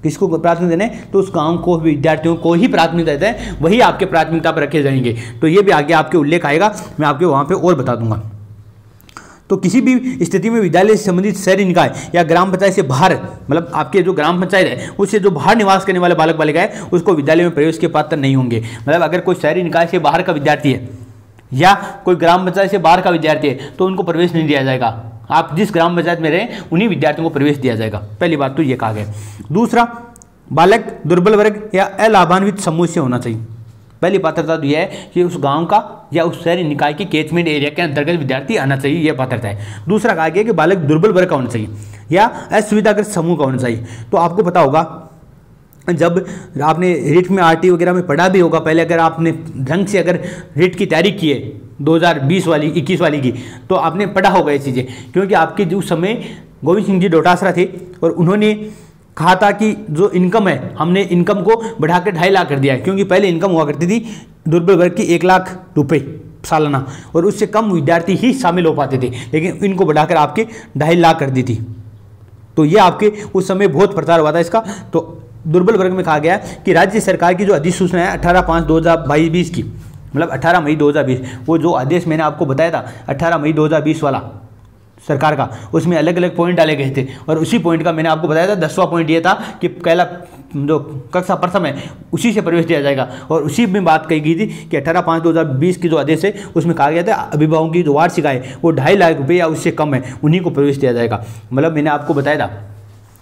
Speaker 1: किसको प्राथमिकता देने, तो उस गांव को विद्यार्थियों को ही प्राथमिकता देते हैं, वही आपके प्राथमिकता पर रखे जाएंगे। तो ये भी आगे आपके उल्लेख आएगा, मैं आपको वहाँ पर और बता दूंगा। तो किसी भी स्थिति में विद्यालय से संबंधित शहरी निकाय या ग्राम पंचायत से बाहर मतलब आपके जो ग्राम पंचायत है उससे जो बाहर निवास करने वाले बालक बालिका है उसको विद्यालय में प्रवेश के पात्र नहीं होंगे। मतलब अगर कोई शहरी निकाय से बाहर का विद्यार्थी है या कोई ग्राम पंचायत से बाहर का विद्यार्थी है तो उनको प्रवेश नहीं दिया जाएगा। आप जिस ग्राम पंचायत में रहें उन्हीं विद्यार्थियों को प्रवेश दिया जाएगा। पहली बात तो ये कहा गया। दूसरा, बालक दुर्बल वर्ग या अलाभान्वित समूह से होना चाहिए। पहली पात्रता तो यह है कि उस गांव का या उस शहरी निकाय के कैचमेंट एरिया के अंतर्गत विद्यार्थी आना चाहिए, यह पात्रता है। दूसरा कहा गया कि बालक दुर्बल वर्ग का होना चाहिए या असुविधाग्रस्त समूह का होना चाहिए। तो आपको पता होगा, जब आपने रिट में आरटी वगैरह में पढ़ा भी होगा पहले, अगर आपने ढंग से अगर रिट की तैयारी की है 2020 वाली 21 वाली की, तो आपने पढ़ा होगा ये चीज़ें। क्योंकि आपके जो समय गोविंद सिंह जी डोटासरा थे और उन्होंने कहा था कि जो इनकम है, हमने इनकम को बढ़ाकर 2.5 लाख कर दिया है। क्योंकि पहले इनकम हुआ करती थी दुर्बल वर्ग की 1 लाख रुपए सालाना, और उससे कम विद्यार्थी ही शामिल हो पाते थे, लेकिन इनको बढ़ाकर आपके 2.5 लाख कर दी थी। तो ये आपके उस समय बहुत प्रचार हुआ था इसका। तो दुर्बल वर्ग में कहा गया कि राज्य सरकार की जो अधिसूचना है 18/5/2020 की, मतलब 18 मई 2020, वो जो आदेश मैंने आपको बताया था 18 मई 2020 वाला सरकार का, उसमें अलग अलग पॉइंट डाले गए थे। और उसी पॉइंट का मैंने आपको बताया था 10वां पॉइंट ये था कि पहला जो कक्षा प्रथम है उसी से प्रवेश दिया जाएगा। और उसी में बात कही गई थी कि 18/5/2020 की जो आदेश है उसमें कहा गया था अभिभावकों की जो वार्षिक आय वो 2.5 लाख रुपये या उससे कम है, उन्हीं को प्रवेश दिया जाएगा। मतलब मैंने आपको बताया था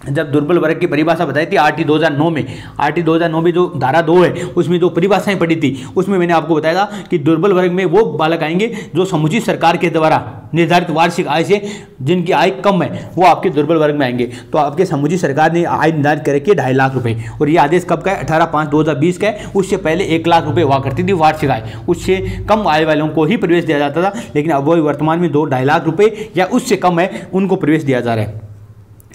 Speaker 1: जब दुर्बल वर्ग की परिभाषा बताई थी आरटी 2009 में, आरटी 2009 में जो धारा 2 है उसमें जो परिभाषाएं पड़ी थी उसमें मैंने आपको बताया था कि दुर्बल वर्ग में वो बालक आएंगे जो समुचित सरकार के द्वारा निर्धारित वार्षिक आय से जिनकी आय कम है वो आपके दुर्बल वर्ग में आएंगे। तो आपके समुचित सरकार ने आय निर्धारित करके 2.5 लाख रुपए, और ये आदेश कब का है 18/5/2020 का है। उससे पहले 1 लाख रुपए हुआ करती थी वार्षिक आय, उससे कम आय वालों को ही प्रवेश दिया जाता था, लेकिन अब वो वर्तमान में 2.5 लाख रुपए या उससे कम है उनको प्रवेश दिया जा रहा है।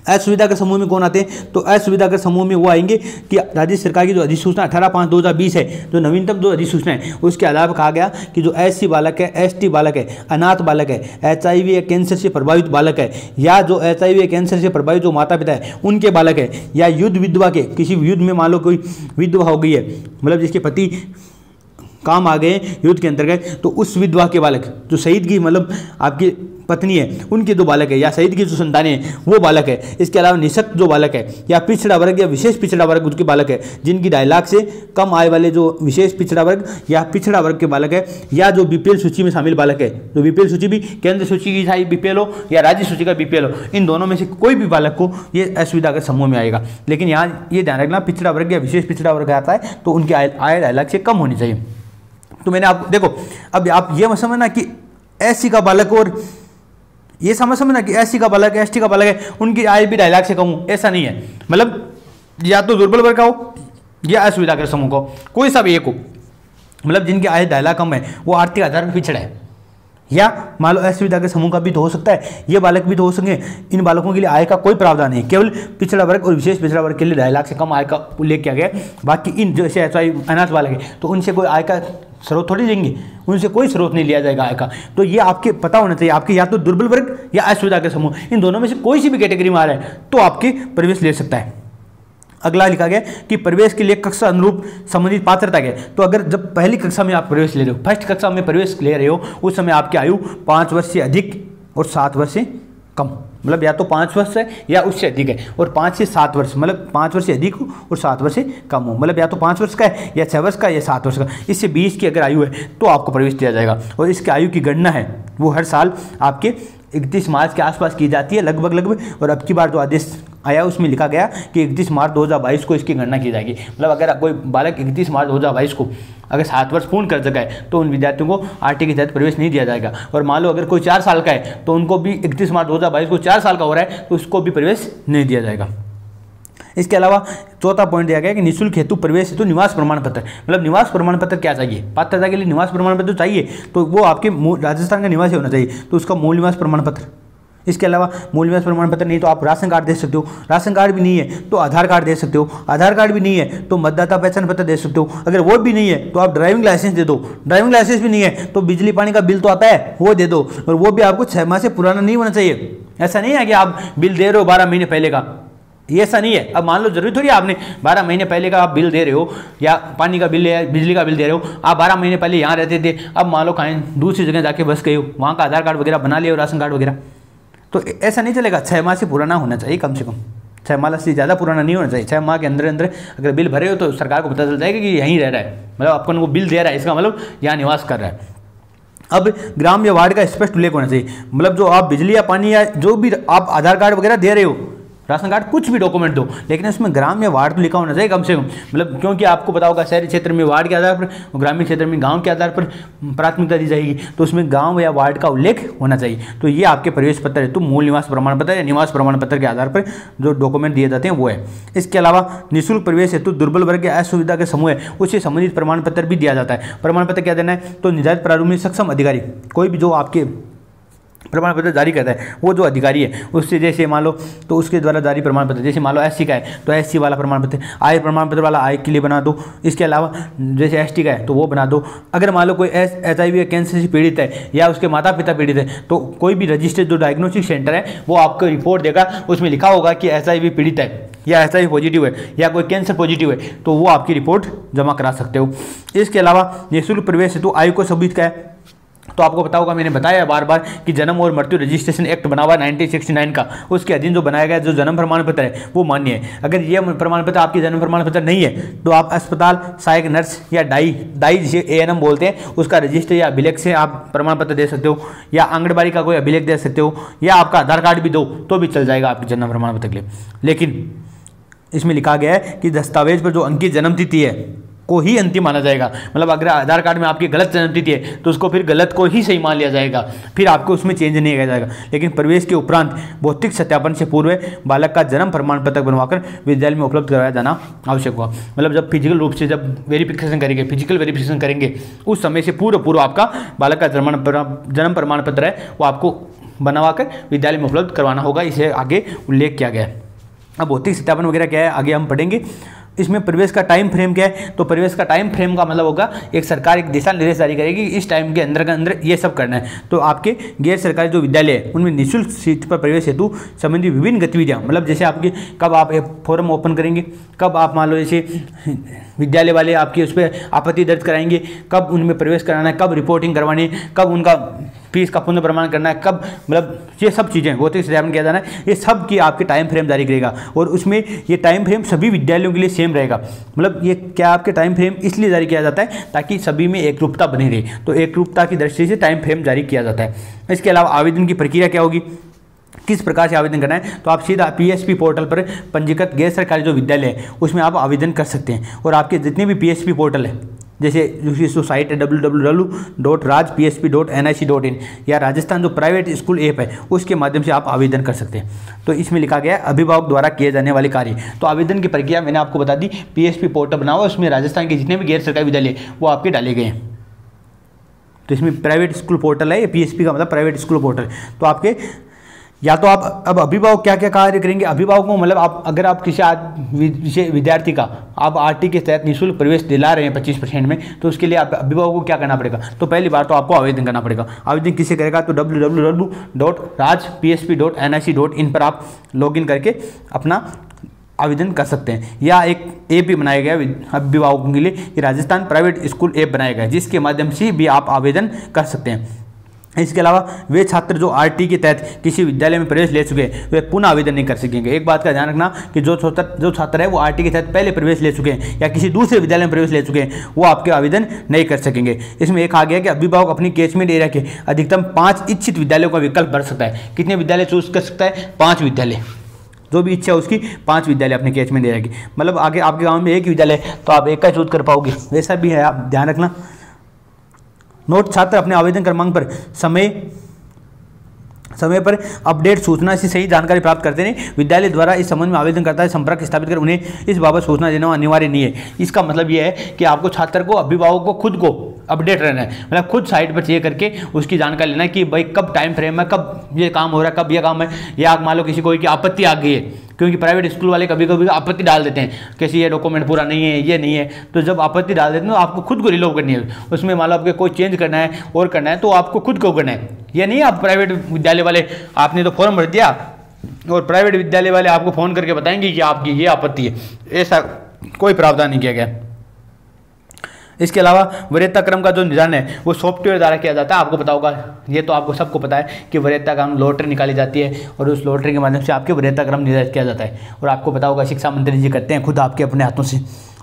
Speaker 1: असुविधा के समूह में कौन आते हैं? तो असुविधा के समूह में वो आएंगे कि राज्य सरकार की जो अधिसूचना 18/5/2020 है, जो नवीनतम जो अधिसूचना है, उसके आधार पर कहा गया कि जो एससी बालक है, एसटी बालक है, अनाथ बालक है, एचआईवी या कैंसर से प्रभावित बालक है, या जो एचआईवी या कैंसर से प्रभावित जो माता पिता है उनके बालक है, या युद्ध विधवा के, किसी युद्ध में मान लो कोई विधवा हो गई है, मतलब जिसके पति काम आ गए युद्ध के अंतर्गत, तो उस विधवा के बालक, जो शहीद की मतलब आपकी पत्नी है उनके जो बालक है, या शहीद की जो संतानें हैं वो बालक है। इसके अलावा निःशक्त जो बालक है, या पिछड़ा वर्ग या विशेष पिछड़ा वर्ग उसके बालक है, जिनकी 2.5 लाख से कम आय वाले जो विशेष पिछड़ा वर्ग या पिछड़ा वर्ग के बालक है, या जो बीपीएल सूची में शामिल बालक है, जो बीपीएल सूची भी केंद्र सूची की चाहे बीपीएल हो या राज्य सूची का बीपीएल हो, इन दोनों में से कोई भी बालक को ये असुविधा के समूह में आएगा। लेकिन यहाँ ये ध्यान रखना, पिछड़ा वर्ग या विशेष पिछड़ा वर्ग आता है तो उनकी आय 2.5 लाख से कम होनी चाहिए। तो मैंने आप देखो, अब आप ये मत समझना कि एससी का बालक और ये समझना कि एससी का बालक एसटी का बालक है उनकी आय भी 2.5 लाख से कम हो, ऐसा नहीं है। मतलब या तो दुर्बल वर्ग का हो या असुविधा के समूह का हो, कोई सा भी एक हो, मतलब जिनकी आय 2.5 लाख कम है वो आर्थिक आधार पर पिछड़ा है, या मान लो असुविधा के समूह का भी तो हो सकता है, ये बालक भी तो हो सके। इन बालकों के लिए आय का कोई प्रावधान नहीं, केवल पिछड़ा वर्ग और विशेष पिछड़ा वर्ग के लिए 2.5 लाख से कम आय का उल्लेख किया गया। बाकी इन जैसे अनाथ बालक है तो उनसे कोई आय का स्रोत थोड़ी लेंगे, उनसे कोई स्रोत नहीं लिया जाएगा आय का। तो ये आपके पता होना चाहिए, आपके या तो दुर्बल वर्ग या असुविधा के समूह, इन दोनों में से कोई सी भी कैटेगरी में आ रहा है तो आपके प्रवेश ले सकता है। अगला लिखा गया कि प्रवेश के लिए कक्षा अनुरूप संबंधित पात्रता है। तो अगर जब पहली कक्षा में आप प्रवेश ले रहे हो, फर्स्ट कक्षा में प्रवेश ले रहे हो, उस समय आपकी आयु 5 वर्ष से अधिक और 7 वर्ष से कम, मतलब या तो 5 वर्ष है या उससे अधिक है, और 5 से 7 वर्ष, मतलब 5 वर्ष से अधिक हो और 7 वर्ष से कम हो, मतलब या तो 5 वर्ष का है या 6 वर्ष का या 7 वर्ष का, इससे 20 की अगर आयु है तो आपको प्रवेश दिया जाएगा। और इसकी आयु की गणना है वो हर साल आपके 31 मार्च के आसपास की जाती है लगभग। और अब की बार जो आदेश आया उसमें लिखा गया कि 31 मार्च 2022 को इसकी गणना की जाएगी। मतलब अगर कोई बालक 31 मार्च 2022 को अगर 7 वर्ष पूर्ण कर चुका है तो उन विद्यार्थियों को आरटी के तहत प्रवेश नहीं दिया जाएगा। और मान लो अगर कोई 4 साल का है तो उनको भी 31 मार्च 2022 को 4 साल का हो रहा है तो उसको भी प्रवेश नहीं दिया जाएगा। इसके अलावा चौथा पॉइंट दिया गया कि निःशुल्क हेतु प्रवेश हेतु निवास प्रमाण पत्र, मतलब निवास प्रमाण पत्र क्या चाहिए, पात्रता के लिए निवास प्रमाण पत्र चाहिए, तो वो आपके राजस्थान का निवासी होना चाहिए, तो उसका मूल निवास प्रमाण पत्र। इसके अलावा मूल निवास प्रमाण पत्र नहीं तो आप राशन कार्ड दे सकते हो, राशन कार्ड भी नहीं है तो आधार कार्ड दे सकते हो, आधार कार्ड भी नहीं है तो मतदाता पहचान पत्र दे सकते हो, अगर वो भी नहीं है तो आप ड्राइविंग लाइसेंस दे दो, ड्राइविंग लाइसेंस भी नहीं है तो बिजली पानी का बिल तो आता है वो दे दो, और वो भी आपको 6 माह से पुराना नहीं होना चाहिए। ऐसा नहीं है कि आप बिल दे रहे हो 12 महीने पहले का, ये ऐसा नहीं है। अब मान लो जरूरी थोड़ी आपने 12 महीने पहले का आप बिल दे रहे हो या पानी का बिल या बिजली का बिल दे रहे हो, आप 12 महीने पहले यहाँ रहते थे, अब मान लो कहीं दूसरी जगह जाके बस गए हो, वहाँ का आधार कार्ड वगैरह बना लिया हो, राशन कार्ड वगैरह, तो ऐसा नहीं चलेगा। 6 माह से पुराना होना चाहिए, कम से कम 6 माह से ज़्यादा पुराना नहीं होना चाहिए। 6 माह के अंदर अंदर अगर बिल भरे हो तो सरकार को पता चल जाएगा कि यहीं रह रहा है, मतलब अपन को बिल दे रहा है, इसका मतलब यहाँ निवास कर रहा है। अब ग्राम या वार्ड का स्पष्ट उल्लेख होना चाहिए, मतलब जो आप बिजली या पानी या जो भी आप आधार कार्ड वगैरह दे रहे हो, राशन कार्ड, कुछ भी डॉक्यूमेंट दो, लेकिन उसमें ग्राम या वार्ड तो लिखा होना चाहिए कम से कम, मतलब क्योंकि आपको पता होगा शहरी क्षेत्र में वार्ड के आधार पर, ग्रामीण क्षेत्र में गांव के आधार पर प्राथमिकता दी जाएगी, तो उसमें गांव या वार्ड का उल्लेख होना चाहिए। तो ये आपके प्रवेश पत्र हेतु मूल निवास प्रमाण पत्र या निवास प्रमाण पत्र के आधार पर जो डॉक्यूमेंट दिए जाते हैं वो है। इसके अलावा निःशुल्क प्रवेश हेतु दुर्बल वर्ग या असुविधा के समूह है उससे संबंधित प्रमाण पत्र भी दिया जाता है। प्रमाण पत्र क्या देना है, तो निर्धारित प्रारूप में सक्षम अधिकारी, कोई भी जो आपके प्रमाण पत्र जारी करता है वो जो अधिकारी है उससे, जैसे मान लो तो उसके द्वारा जारी प्रमाण पत्र, जैसे मान लो एससी का है तो एससी वाला प्रमाण पत्र, आय प्रमाण पत्र वाला आय के लिए बना दो। इसके अलावा जैसे एसटी का है तो वो बना दो। अगर मान लो कोई HIV या कैंसर से पीड़ित है या उसके माता पिता पीड़ित है तो कोई भी रजिस्टर्ड जो डायग्नोस्टिक सेंटर है वो आपको रिपोर्ट देगा, उसमें लिखा होगा कि HIV पीड़ित है या HIV पॉजिटिव है या कोई कैंसर पॉजिटिव है, तो वो आपकी रिपोर्ट जमा करा सकते हो। इसके अलावा निःशुल्क प्रवेश हेतु आयु को सबूत का है, तो आपको पता होगा, मैंने बताया बार बार कि जन्म और मृत्यु रजिस्ट्रेशन एक्ट बना हुआ 1969 का, उसके अधीन जो बनाया गया जो जन्म प्रमाण पत्र है वो मान्य है। अगर ये प्रमाण पत्र आपकी जन्म प्रमाण पत्र नहीं है तो आप अस्पताल सहायक नर्स या डाई जिसे ANM बोलते हैं उसका रजिस्टर या अभिलेख से आप प्रमाण पत्र दे सकते हो, या आंगनबाड़ी का कोई अभिलेख दे सकते हो, या आपका आधार कार्ड भी दो तो भी चल जाएगा आपके जन्म प्रमाण पत्र के लिए। लेकिन इसमें लिखा गया है कि दस्तावेज पर जो अंकित जन्म तिथि है को ही अंतिम माना जाएगा, मतलब अगर आधार कार्ड में आपकी गलत जन्म तिथि है तो उसको फिर गलत को ही सही मान लिया जाएगा, फिर आपको उसमें चेंज नहीं किया जाएगा। लेकिन प्रवेश के उपरांत भौतिक सत्यापन से पूर्व बालक का जन्म प्रमाण पत्र बनवाकर विद्यालय में उपलब्ध करवाया जाना आवश्यक हुआ, मतलब जब फिजिकल रूप से जब वेरिफिकेशन करेंगे, फिजिकल वेरिफिकेशन करेंगे उस समय से पूर्व आपका बालक का जन्म प्रमाण पत्र है वो आपको बनवाकर विद्यालय में उपलब्ध करवाना होगा, इसे आगे उल्लेख किया गया है। अब भौतिक सत्यापन वगैरह क्या है आगे हम पढ़ेंगे। इसमें प्रवेश का टाइम फ्रेम क्या है, तो प्रवेश का टाइम फ्रेम का मतलब होगा एक सरकार एक दिशा निर्देश जारी करेगी इस टाइम के अंदर ये सब करना है। तो आपके गैर सरकारी जो विद्यालय है उनमें निःशुल्क सीट पर प्रवेश हेतु संबंधी विभिन्न गतिविधियां, मतलब जैसे आपके कब आप फॉर्म ओपन करेंगे, कब आप मान लो जैसे विद्यालय वाले आपकी उस पर आपत्ति दर्ज कराएंगे, कब उनमें प्रवेश कराना है, कब रिपोर्टिंग करवानी है, कब उनका फीस का पुनः प्रमाण करना है, कब, मतलब ये सब चीज़ें भौतिक सत्यापन किया जाना है, ये सब की आपके टाइम फ्रेम जारी करेगा। और उसमें ये टाइम फ्रेम सभी विद्यालयों के लिए सेम रहेगा, मतलब ये क्या आपके टाइम फ्रेम इसलिए जारी किया जाता है ताकि सभी में एकरूपता बनी रहे, तो एकरूपता की दृष्टि से टाइम फ्रेम जारी किया जाता है। इसके अलावा आवेदन की प्रक्रिया क्या होगी, किस प्रकार से आवेदन करना है, तो आप सीधा PSP पोर्टल पर पंजीकृत गैर सरकारी जो विद्यालय है उसमें आप आवेदन कर सकते हैं। और आपके जितने भी PSP पोर्टल है, जैसे जो साइट है www.rajpsp.nic.in या राजस्थान जो प्राइवेट स्कूल ऐप है उसके माध्यम से आप आवेदन कर सकते हैं। तो इसमें लिखा गया है अभिभावक द्वारा किए जाने वाले कार्य, तो आवेदन की प्रक्रिया मैंने आपको बता दी। PSP पोर्टल बना हुआ, उसमें राजस्थान के जितने भी गैर सरकारी विद्यालय वो आपके डाले गए हैं। तो इसमें प्राइवेट स्कूल पोर्टल है, ये PSP का मतलब प्राइवेट स्कूल पोर्टल। तो आपके या तो आप अब अभिभावक क्या क्या कार्य करेंगे, अभिभावकों मतलब आप अगर आप किसी विद्यार्थी का आप RT के तहत निःशुल्क प्रवेश दिला रहे हैं 25% में, तो उसके लिए आप अभिभावकों को क्या करना पड़ेगा, तो पहली बार तो आपको आवेदन करना पड़ेगा। आवेदन किसे करेगा, तो www.rajpsp.nic.in पर आप लॉगिन करके अपना आवेदन कर सकते हैं। या एक ऐप भी बनाया गया अभिभावकों के लिए, कि राजस्थान प्राइवेट स्कूल ऐप बनाया गया जिसके माध्यम से भी आप आवेदन कर सकते हैं। इसके अलावा वे छात्र जो RT के तहत किसी विद्यालय में प्रवेश ले चुके हैं वे पुनः आवेदन नहीं कर सकेंगे। एक बात का ध्यान रखना कि जो छात्र है वो RT के तहत पहले प्रवेश ले चुके हैं या किसी दूसरे विद्यालय में प्रवेश ले चुके हैं वो आपके आवेदन नहीं कर सकेंगे। इसमें एक आ गया कि अभिभावक अपनी कैचमेंट एरिया के अधिकतम 5 इच्छित विद्यालयों का विकल्प भर सकता है। कितने विद्यालय चूज कर सकता है, 5 विद्यालय, जो भी इच्छा है उसकी 5 विद्यालय अपने कैचमेंट एरिया की, मतलब आगे आपके गाँव में एक विद्यालय तो आप एक का चूज कर पाओगे, वैसा भी है, आप ध्यान रखना। नोट, छात्र अपने आवेदन क्रमांक पर समय पर अपडेट सूचना से सही जानकारी प्राप्त करते हैं। विद्यालय द्वारा इस संबंध में आवेदन करता है संपर्क स्थापित कर उन्हें इस बाबत सूचना देना अनिवार्य नहीं है। इसका मतलब यह है कि आपको छात्र को, अभिभावक को खुद को अपडेट रहना है, मतलब खुद साइट पर चेक करके उसकी जानकारी लेना है कि भाई कब टाइम फ्रेम है, कब ये काम हो रहा है, कब ये काम है। या मान लो किसी कोई की आपत्ति आ गई है, क्योंकि प्राइवेट स्कूल वाले कभी कभी आपत्ति डाल देते हैं, किसी ये डॉक्यूमेंट पूरा नहीं है, ये नहीं है, तो जब आपत्ति डाल देते हैं तो आपको खुद को रिलोव करनी है। उसमें मान लो आपको कोई चेंज करना है और करना है तो आपको खुद को करना है। ये नहीं आप प्राइवेट विद्यालय वाले आपने तो फॉर्म भर दिया और प्राइवेट विद्यालय वाले आपको फ़ोन करके बताएंगे कि आपकी ये आपत्ति है, ऐसा कोई प्रावधान नहीं किया गया। इसके अलावा वरीयता क्रम का जो निर्धारण है वो सॉफ्टवेयर द्वारा किया जाता है। आपको पता होगा, ये तो आपको सबको पता है कि वरीयता क्रम लॉटरी निकाली जाती है और उस लॉटरी के माध्यम से आपके वरीयता क्रम निर्धारित किया जाता है। और आपको पता होगा शिक्षा मंत्री जी करते हैं खुद आपके अपने हाथों से,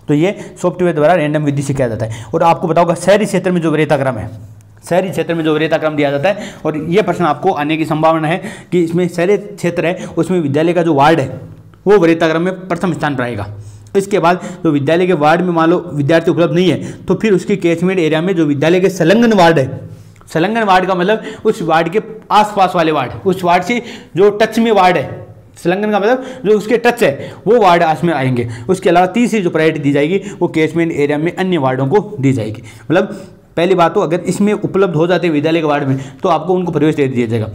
Speaker 1: तो ये सॉफ्टवेयर द्वारा रैंडम विधि से किया जाता है। और आपको पता होगा शहरी क्षेत्र में जो वरीयता क्रम है, शहरी क्षेत्र में जो वरीयता क्रम दिया जाता है। और ये प्रश्न आपको आने की संभावना है कि इसमें शहरी क्षेत्र है उसमें विद्यालय का जो वार्ड है वो वरीयता क्रम में प्रथम स्थान पर आएगा। इसके बाद जो विद्यालय के वार्ड में मान लो विद्यार्थी उपलब्ध नहीं है तो फिर उसकी कैचमेंट एरिया में जो विद्यालय के संलग्न वार्ड है, संलग्न वार्ड का मतलब उस वार्ड के आसपास वाले वार्ड, उस वार्ड से जो टच में वार्ड है, संलग्न का मतलब जो उसके टच है वो वार्ड आस में आएंगे। उसके अलावा तीसरी जो प्रायोरिटी दी जाएगी वो कैचमेंट एरिया में अन्य वार्डों को दी जाएगी। मतलब पहली बात तो अगर इसमें उपलब्ध हो जाते हैं विद्यालय के वार्ड में तो आपको उनको प्रवेश दे दिया जाएगा।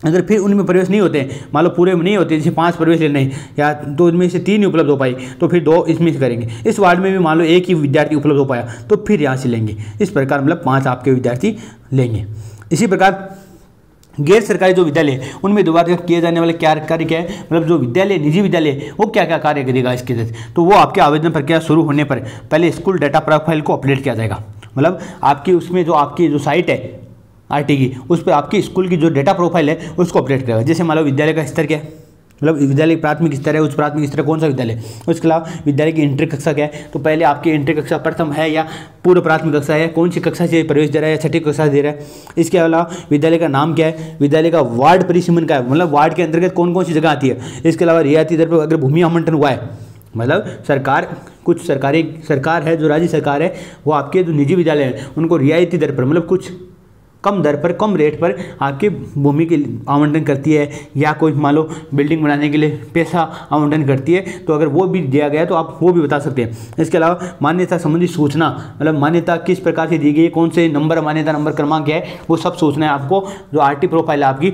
Speaker 1: अगर फिर उनमें प्रवेश नहीं होते, मान लो पूरे में नहीं होते, जैसे 5 प्रवेश लेने हैं या 2 में से 3 ही उपलब्ध हो पाई तो फिर 2 इसमें से करेंगे। इस वार्ड में भी मान लो एक ही विद्यार्थी उपलब्ध हो पाया तो फिर यहाँ से लेंगे। इस प्रकार मतलब 5 आपके विद्यार्थी लेंगे। इसी प्रकार गैर सरकारी जो विद्यालय है उनमें दोबारा किए जाने वाले क्या कार्य क्या है, मतलब जो विद्यालय निजी विद्यालय है वो क्या क्या कार्य करेगा इसके तहत, तो वो आपके आवेदन प्रक्रिया शुरू होने पर पहले स्कूल डाटा प्रोफाइल को अपडेट किया जाएगा। मतलब आपकी उसमें जो आपकी जो साइट है आरटी की उस पर आपकी स्कूल की जो डेटा प्रोफाइल है उसको अपडेट करेगा। जैसे मान लो विद्यालय का स्तर क्या है, मतलब विद्यालय प्राथमिक स्तर है, उच्च प्राथमिक स्तर कौन सा विद्यालय, उसके अलावा विद्यालय की इंटर कक्षा क्या है, तो पहले आपकी इंटर कक्षा प्रथम है या पूर्व प्राथमिक कक्षा है, कौन सी कक्षा से प्रवेश दे रहा है या छठी कक्षा दे रहा है। इसके अलावा विद्यालय का नाम क्या है, विद्यालय का वार्ड परिसीमन क्या है, मतलब वार्ड के अंतर्गत कौन कौन सी जगह आती है। इसके अलावा रियायती दर पर अगर भूमि आवंटन हुआ है, मतलब सरकार कुछ सरकार है जो राज्य सरकार है वो आपके जो निजी विद्यालय हैं उनको रियायती दर पर मतलब कुछ कम दर पर कम रेट पर आपके भूमि के आवंटन करती है या कोई मान लो बिल्डिंग बनाने के लिए पैसा आवंटन करती है, तो अगर वो भी दिया गया तो आप वो भी बता सकते हैं। इसके अलावा मान्यता संबंधी सूचना, मतलब मान्यता किस प्रकार से दी गई है, कौन से नंबर मान्यता नंबर क्रमांक क्या है, वो सब सूचना है आपको जो आरटी प्रोफाइल है आपकी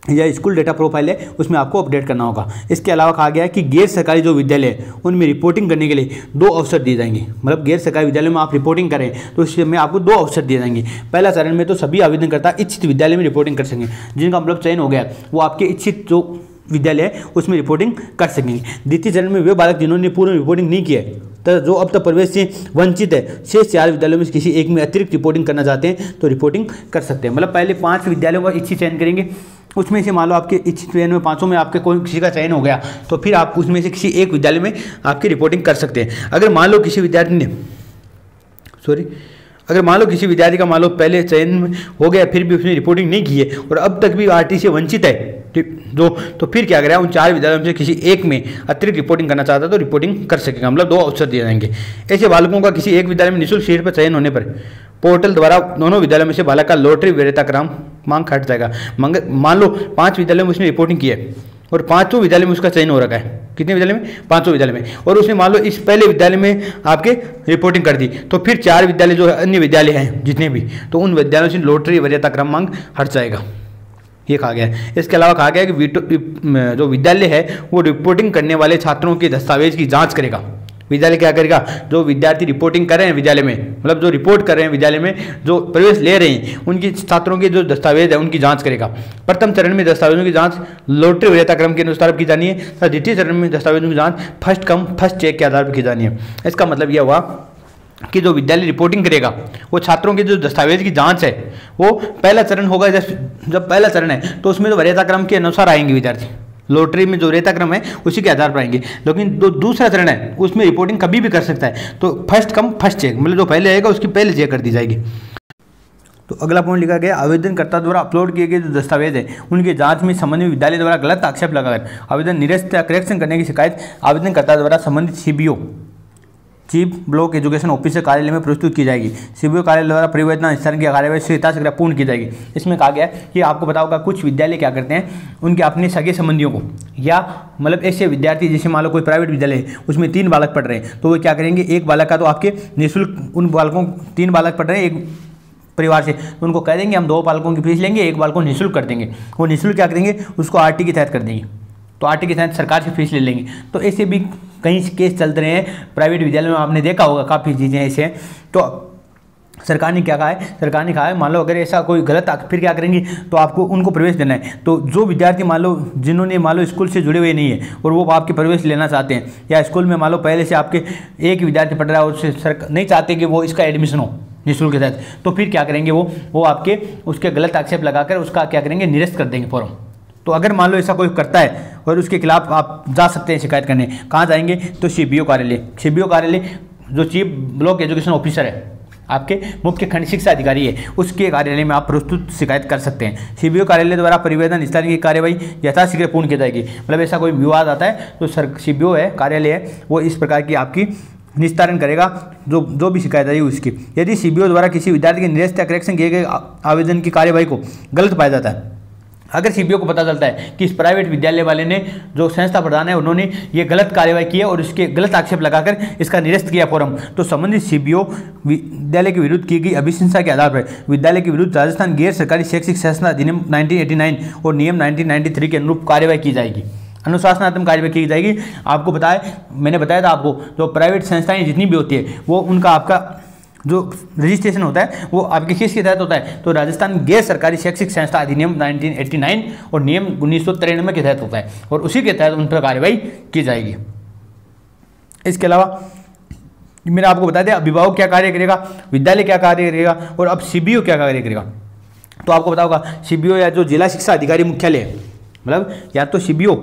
Speaker 1: या स्कूल डेटा प्रोफाइल है उसमें आपको अपडेट करना होगा। इसके अलावा कहा गया है कि गैर सरकारी जो विद्यालय है उनमें रिपोर्टिंग करने के लिए 2 अवसर दिए जाएंगे। मतलब गैर सरकारी विद्यालय में आप रिपोर्टिंग करें तो इसमें आपको 2 अवसर दिए जाएंगे। पहला चरण में तो सभी आवेदनकर्ता इच्छित विद्यालय में रिपोर्टिंग कर सकेंगे, जिनका मतलब चयन हो गया वो आपके इच्छित जो विद्यालय है उसमें रिपोर्टिंग कर सकेंगे। द्वितीय चरण में वे बालक जिन्होंने पूर्ण रिपोर्टिंग नहीं की है तो जो अब तक प्रवेश से वंचित है, शेष 4 विद्यालयों में किसी एक में अतिरिक्त रिपोर्टिंग करना चाहते हैं तो रिपोर्टिंग कर सकते हैं। मतलब पहले 5 विद्यालयों का इच्छित चयन करेंगे, उसमें से मान लो आपके इच्छित चयन में 5 में आपके कोई किसी का चयन हो गया तो फिर आप उसमें से किसी एक विद्यालय में आपकी रिपोर्टिंग कर सकते हैं। अगर मान लो किसी विद्यार्थी का मान लो पहले चयन हो गया फिर भी उसने रिपोर्टिंग नहीं की है और अब तक भी आरटी से वंचित है तो फिर क्या करेगा, उन 4 विद्यालयों में से किसी एक में अतिरिक्त रिपोर्टिंग करना चाहता है तो रिपोर्टिंग कर सकेगा। मतलब 2 अवसर दिए जाएंगे। ऐसे बालकों का किसी एक विद्यालय में निःशुल्क सीट पर चयन होने पर पोर्टल द्वारा दोनों विद्यालयों में से बालक का लॉटरी वरीयता क्रमांक हट जाएगा। मान लो 5 विद्यालयों में उसने रिपोर्टिंग की है और 5 विद्यालय में उसका चयन हो रखा है। कितने विद्यालय में? 5 विद्यालय में। और उसने मान लो इस पहले विद्यालय में आपके रिपोर्टिंग कर दी तो फिर 4 विद्यालय जो अन्य विद्यालय हैं जितने भी, तो उन विद्यालयों से लॉटरी वरीयता क्रमांक हट जाएगा, ये कहा गया है। इसके अलावा कहा गया है कि जो विद्यालय है वो रिपोर्टिंग करने वाले छात्रों के दस्तावेज की जाँच करेगा। विद्यालय क्या करेगा, जो विद्यार्थी रिपोर्टिंग कर रहे हैं विद्यालय में, मतलब जो रिपोर्ट कर रहे हैं विद्यालय में, जो प्रवेश ले रहे हैं उनकी छात्रों के जो दस्तावेज है उनकी जांच करेगा। प्रथम चरण में दस्तावेजों की जांच लॉटरी वरीयता क्रम के अनुसार की जानी है तथा द्वितीय चरण में दस्तावेजों की जांच फर्स्ट चेक के आधार पर की जानी है। इसका मतलब यह हुआ कि जो विद्यालय रिपोर्टिंग करेगा वो छात्रों के जो दस्तावेज की जांच है वो पहला चरण होगा। जब पहला चरण है तो उसमें तो वरीयता क्रम के अनुसार आएंगे विद्यार्थी, लॉटरी में जो वरीयता क्रम है उसी के आधार पर आएंगे। लेकिन जो दूसरा चरण है उसमें रिपोर्टिंग कभी भी कर सकता है, तो फर्स्ट चेक मतलब जो पहले आएगा उसकी पहले चेक कर दी जाएगी। तो अगला पॉइंट लिखा गया, आवेदनकर्ता द्वारा अपलोड किए गए जो दस्तावेज है उनकी जांच में संबंधित विद्यालय द्वारा गलत आक्षेप लगाकर आवेदन निरस्त या करेक्शन करने की शिकायत आवेदनकर्ता द्वारा संबंधित CBO chief block education officer कार्यालय में प्रस्तुत की जाएगी। सीबीओ कार्यालय द्वारा परिवर्तन स्थान की कार्यवाही शीघ्रता पूर्ण की जाएगी। इसमें कहा गया है कि आपको पता होगा कुछ विद्यालय क्या करते हैं, उनके अपने सगे संबंधियों को या मतलब ऐसे विद्यार्थी जैसे मान लो कोई प्राइवेट विद्यालय है उसमें 3 बालक पढ़ रहे हैं तो वो क्या करेंगे, एक बालक का तो आपके निःशुल्क, उन बालकों 3 बालक पढ़ रहे हैं एक परिवार से तो उनको कह देंगे हम 2 बालकों की फीस लेंगे, एक बालक को निःशुल्क कर देंगे। वो निःशुल्क क्या करेंगे, उसको आरटी के तहत कर देंगे, तो आरटी के तहत सरकार से फीस ले लेंगे। तो ऐसे भी कई केस चलते रहे हैं प्राइवेट विद्यालय में, आपने देखा होगा काफ़ी चीज़ें ऐसे हैं। तो सरकार ने क्या कहा है, सरकार ने कहा है मान लो अगर ऐसा कोई गलत फिर क्या करेंगे तो आपको उनको प्रवेश देना है। तो जो विद्यार्थी मान लो जिन्होंने मान लो स्कूल से जुड़े हुए नहीं है और वो आपके प्रवेश लेना चाहते हैं या स्कूल में मान लो पहले से आपके एक विद्यार्थी पढ़ रहा है और सरकार नहीं चाहते कि वो इसका एडमिशन हो निःशुल्क के तहत, तो फिर क्या करेंगे वो आपके उसके गलत आक्षेप लगाकर उसका क्या करेंगे, निरस्त कर देंगे फॉर्म। तो अगर मान लो ऐसा कोई करता है और उसके खिलाफ आप जा सकते हैं शिकायत करने, कहाँ जाएंगे तो सीबीओ कार्यालय जो चीफ ब्लॉक एजुकेशन ऑफिसर है आपके मुख्य खंड शिक्षा अधिकारी है, उसके कार्यालय में आप प्रस्तुत शिकायत कर सकते हैं। सीबीओ कार्यालय द्वारा परिवेदन निस्तारण की कार्यवाही यथाशीघ्र पूर्ण की जाएगी। मतलब ऐसा कोई विवाद आता है तो सीबीओ है, कार्यालय है, वो इस प्रकार की आपकी निस्तारण करेगा जो भी शिकायत आई उसकी। यदि सीबीओ द्वारा किसी विद्यार्थी के निरस्त या करेक्शन किए गए आवेदन की कार्यवाही को गलत पाया जाता है, अगर सीबीओ को पता चलता है कि इस प्राइवेट विद्यालय वाले ने, जो संस्था प्रधान है, उन्होंने ये गलत कार्यवाही की है और इसके गलत आक्षेप लगाकर इसका निरस्त किया फॉर्म, तो संबंधित सीबीओ विद्यालय के विरुद्ध की गई अभिशंसा के आधार पर विद्यालय के विरुद्ध राजस्थान गैर सरकारी शैक्षिक संस्था अधिनियम 1989 और नियम 1993 के अनुरूप कार्यवाही की जाएगी, अनुशासनात्मक कार्यवाही की जाएगी। आपको मैंने बताया था आपको, जो प्राइवेट संस्थाएं जितनी भी होती है वो उनका आपका जो रजिस्ट्रेशन होता है वो आपके किस के तहत होता है, तो राजस्थान गैर सरकारी शैक्षिक संस्था अधिनियम 1989 और नियम 1993 के तहत होता है और उसी के तहत उन पर कार्रवाई की जाएगी। इसके अलावा मैंने आपको बता दिया अभिभावक क्या कार्य करेगा, विद्यालय क्या कार्य करेगा और अब सीबीओ क्या कार्य करेगा। तो आपको पता होगा सीबीओ या जो जिला शिक्षा अधिकारी मुख्यालय है, मतलब या तो CBO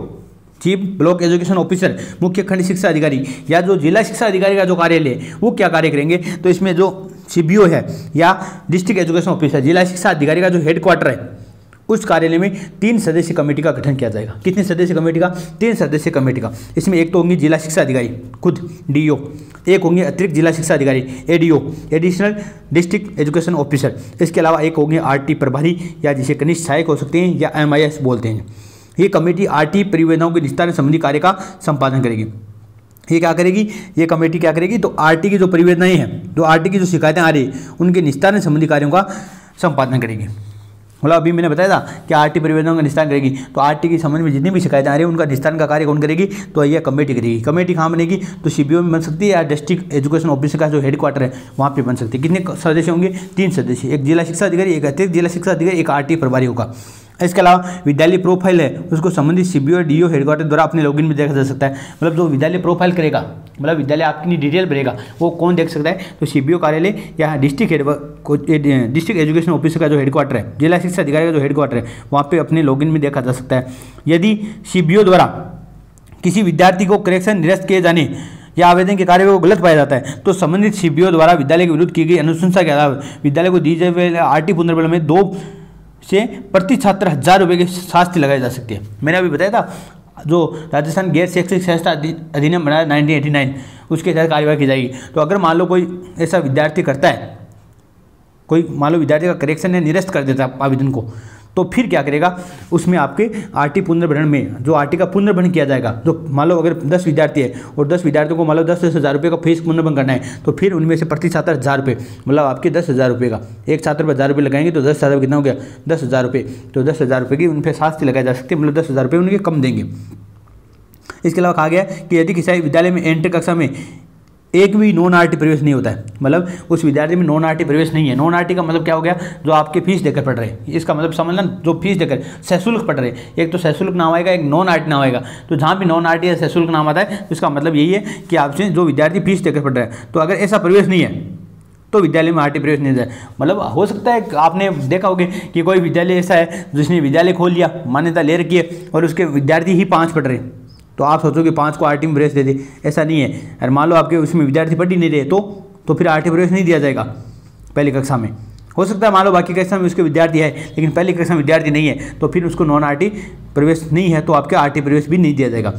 Speaker 1: chief block education officer, मुख्य खंड शिक्षा अधिकारी, या जो जिला शिक्षा अधिकारी का जो कार्यालय है वो क्या कार्य करेंगे, तो इसमें जो सीबीओ है या डिस्ट्रिक्ट एजुकेशन ऑफिसर, जिला शिक्षा अधिकारी का जो हेडक्वार्टर है, उस कार्यालय में 3 सदस्यीय कमेटी का गठन किया जाएगा। कितनी सदस्यीय कमेटी का? 3 सदस्यीय कमेटी का। इसमें एक तो होंगे जिला शिक्षा अधिकारी खुद डीओ, एक होंगे अतिरिक्त जिला शिक्षा अधिकारी ADO, additional district education officer, इसके अलावा एक होंगे आरटी प्रभारी या जिसे कनिष्ठ सहायक हो सकते हैं या एमआईएस बोलते हैं। ये कमेटी आरटी परियोजनाओं के निस्तारण संबंधी कार्य का संपादन करेगी। ये क्या करेगी? ये कमेटी क्या करेगी? तो आरटी की जो परियोजनाएं हैं, जो आरटी की जो शिकायतें आ रही है उनके निस्तारण संबंधी कार्यों का संपादन करेगी। मतलब अभी मैंने बताया था कि आरटी परियोजनाओं का निस्तारण करेगी, तो आरटी के संबंध में जितनी भी शिकायतें आ रही है उनका निस्तारण का कार्य कौन करेगी? तो यह कमेटी करेगी। कमेटी कहाँ बनेगी? तो सीबीओ में बन सकती है या डिस्ट्रिक्ट एजुकेशन ऑफिसर का जो हेडक्वार्टर है वहाँ पे बन सकती है। कितने सदस्य होंगे? 3 सदस्य, एक जिला शिक्षा अधिकारी, एक अतिरिक्त जिला शिक्षा अधिकारी, एक आरटी प्रभारी होगा। इसके अलावा विद्यालय प्रोफाइल है उसको संबंधित सीबीओ डीओ हेडक्वार्टर द्वारा अपने लॉगिन में देखा जा सकता है। मतलब जो विद्यालय प्रोफाइल करेगा, मतलब विद्यालय आपकी डिटेल भरेगा, वो कौन देख सकता है? तो सीबीओ कार्यालय या डिस्ट्रिक्ट एजुकेशन ऑफिसर का जो हेडक्वार्टर है, जिला शिक्षा अधिकारी का जो हेडक्वार्टर है, वहाँ पे अपने लॉगिन में देखा जा सकता है। यदि सीबीओ द्वारा किसी विद्यार्थी को करेक्शन निरस्त किए जाने या आवेदन के कार्य को गलत पाया जाता है तो संबंधित सीबीओ द्वारा विद्यालय के विरुद्ध की गई अनुशंसा के आधार विद्यालय को दी जाए आरटी पुनर्बल में 2 से प्रति छात्र 1000 रुपये की शास्ति लगाई जा सकती है। मैंने अभी बताया था जो राजस्थान गैर शैक्षिक संस्था अधिनियम बनाया 1989, उसके तहत कार्यवाही की जाएगी। तो अगर मान लो कोई ऐसा विद्यार्थी करता है, कोई मान लो विद्यार्थी का करेक्शन है निरस्त कर देता है आवेदन को, तो फिर क्या करेगा? उसमें आपके आरटी पुनर्भरण में जो आरटी का पुनर्भरण किया जाएगा, जो मान लो अगर 10 विद्यार्थी है और 10 विद्यार्थियों को मान लो 10-10 हज़ार रुपये का फीस पुनर्भरण करना है, तो फिर उनमें से प्रति छात्र 1000 रुपये, मतलब आपके 10,000 रुपये का, एक छात्र पर 1000 रुपये लगाएंगे तो 10,000 कितना हो गया? 10,000 रुपये। तो 10,000 रुपये की उन पर शास्ति लगाई जा सकती है, मतलब 10,000 रुपये उनके कम देंगे। इसके अलावा कहा गया कि यदि किसी विद्यालय में एंट्री कक्षा में एक भी नॉन आरटी प्रवेश नहीं होता है, मतलब उस विद्यार्थी में नॉन आरटी प्रवेश नहीं है। नॉन आरटी का मतलब क्या हो गया? जो आपके फीस देकर पढ़ रहे हैं, इसका मतलब समझना, जो फीस देकर सशुल्क पढ़ रहे हैं। एक तो सशुल्क नाम आएगा, एक नॉन आरटी नाम आएगा। तो जहाँ भी नॉन आरटी या सशुल्क नाम आता है तो इसका मतलब यही है कि आपसे जो विद्यार्थी फीस देकर पढ़ रहे हैं, तो अगर ऐसा प्रवेश नहीं है तो विद्यालय में आरटी प्रवेश नहीं जाए। मतलब हो सकता है आपने देखा होगा कि कोई विद्यालय ऐसा है जिसने विद्यालय खोल लिया, मान्यता ले रखी है और उसके विद्यार्थी ही 5 पढ़ रहे हैं, तो आप सोचोगे 5 को आरटी में प्रवेश दे दे, ऐसा नहीं है। और मान लो आपके उसमें विद्यार्थी पढ़ ही नहीं रहे तो फिर आरटी प्रवेश नहीं दिया जाएगा पहली कक्षा में। हो सकता है मान लो बाकी कक्षा में उसके विद्यार्थी है लेकिन पहली कक्षा में विद्यार्थी नहीं है, तो फिर उसको नॉन आरटी प्रवेश नहीं है, तो आपके आरटी प्रवेश भी नहीं दिया जाएगा।